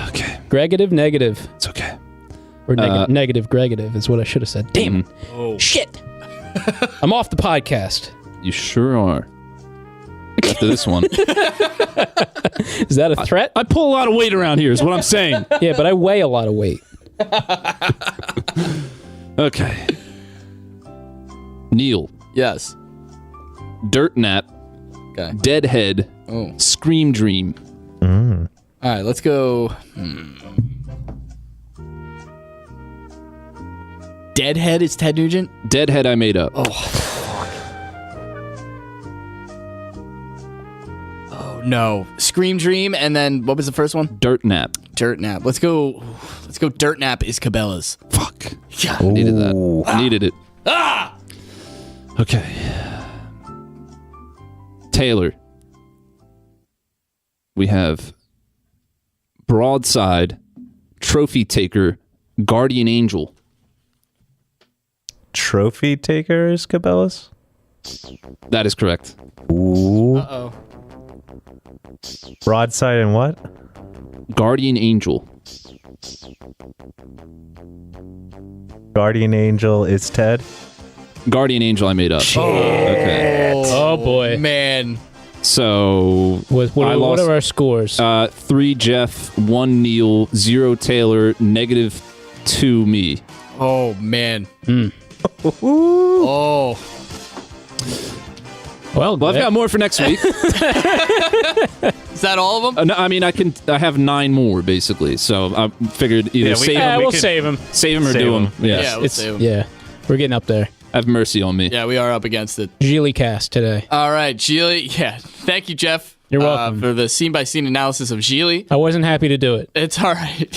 Okay. Gregative, negative. It's okay. Or negative, gregative is what I should have said. Damn. Shit. I'm off the podcast. You sure are. After this one. Is that a threat? I pull a lot of weight around here, is what I'm saying. Yeah, but I weigh a lot of weight. Okay. Neil. Yes. Dirt Nap. Okay. Deadhead. Oh. Scream Dream. All right, let's go. Deadhead is Ted Nugent? Deadhead I made up. Oh, no. Scream Dream, and then what was the first one? Dirt Nap. Dirt Nap. Let's go. Dirt Nap is Cabela's. Fuck. Yeah. I needed that. I needed it. Okay. Taylor. We have Broadside, Trophy Taker, Guardian Angel. Trophy takers, Cabela's? That is correct. Ooh. Uh-oh. Broadside and what? Guardian Angel. Guardian Angel is Ted. Guardian Angel I made up. Okay. Oh boy. Man. So What I lost, are our scores? 3 Jeff, 1 Neil, 0 Taylor, -2 me. Oh, man. Oh. Well, I've got more for next week. Is that all of them? No, I mean, I have 9 more basically. So I figured either we'll save him. save them or Save do 'em. them. Yeah. Yeah, we'll save 'em. Yeah, we're getting up there. Have mercy on me. Yeah, we are up against it. Gigli cast today. All right, Gigli. Yeah, thank you, Jeff. You're welcome. For the scene-by-scene analysis of Gigli. I wasn't happy to do it. It's all right.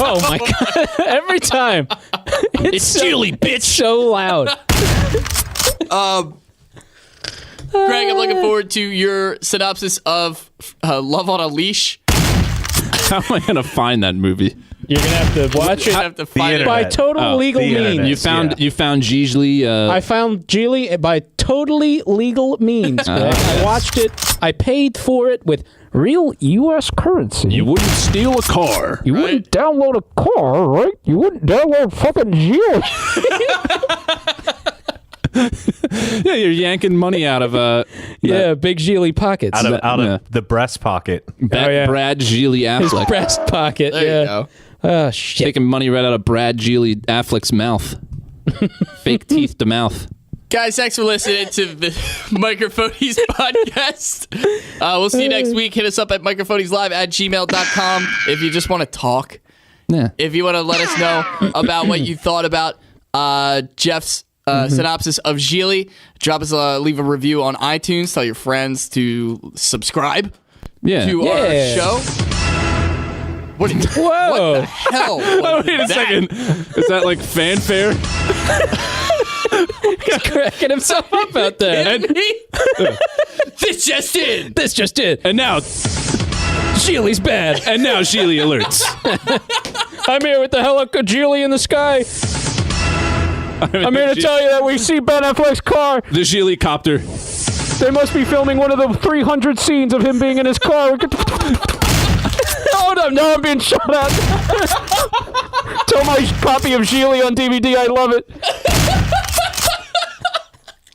Oh my god! Every time. It's Gigli, bitch. It's so loud. Greg, I'm looking forward to your synopsis of Love on a Leash. How am I gonna find that movie? You're gonna have to watch You it have to find it. by internet. total legal the internet. means. You found Gigli. I found Gigli by totally legal means. Greg. I watched it. I paid for it with real U.S. currency. you wouldn't steal a car. You wouldn't download a car, right? You wouldn't download fucking Gigli. Yeah, you're yanking money out of Yeah, big Gigli pockets. Out of Yeah. the breast pocket. yeah. Brad Gigli His Affleck. breast pocket. There yeah. you go. Oh shit. Taking money right out of Brad Gigli Affleck's mouth. Fake teeth to mouth. Guys, thanks for listening to the Microphonies podcast. We'll see you next week. Hit us up at microphonieslive@gmail.com if you just want to talk. Yeah. If you want to let us know about what you thought about Jeff's synopsis of Gigli, drop us leave a review on iTunes. Tell your friends to subscribe Yeah. to Yeah. our show. What the Whoa. hell? Wait a second. Is that like fanfare? He's cracking himself up out there. This just in. This just did. And now, Gigli's bad. and now Gigli alerts. I'm here with the Gigli in the sky. I'm here to tell you that we see Ben Affleck's car. The Gigli copter. They must be filming one of the 300 scenes of him being in his car. Oh, no, now I'm being shot at. Tell my copy of Gigli on DVD I love it.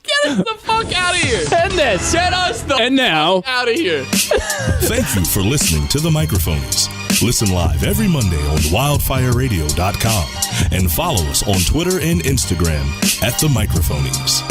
Get us the fuck out of here. End this. Get us the And now, out of here. Thank you for listening to The Microphonies. Listen live every Monday on wildfireradio.com and follow us on Twitter and Instagram at The Microphonies.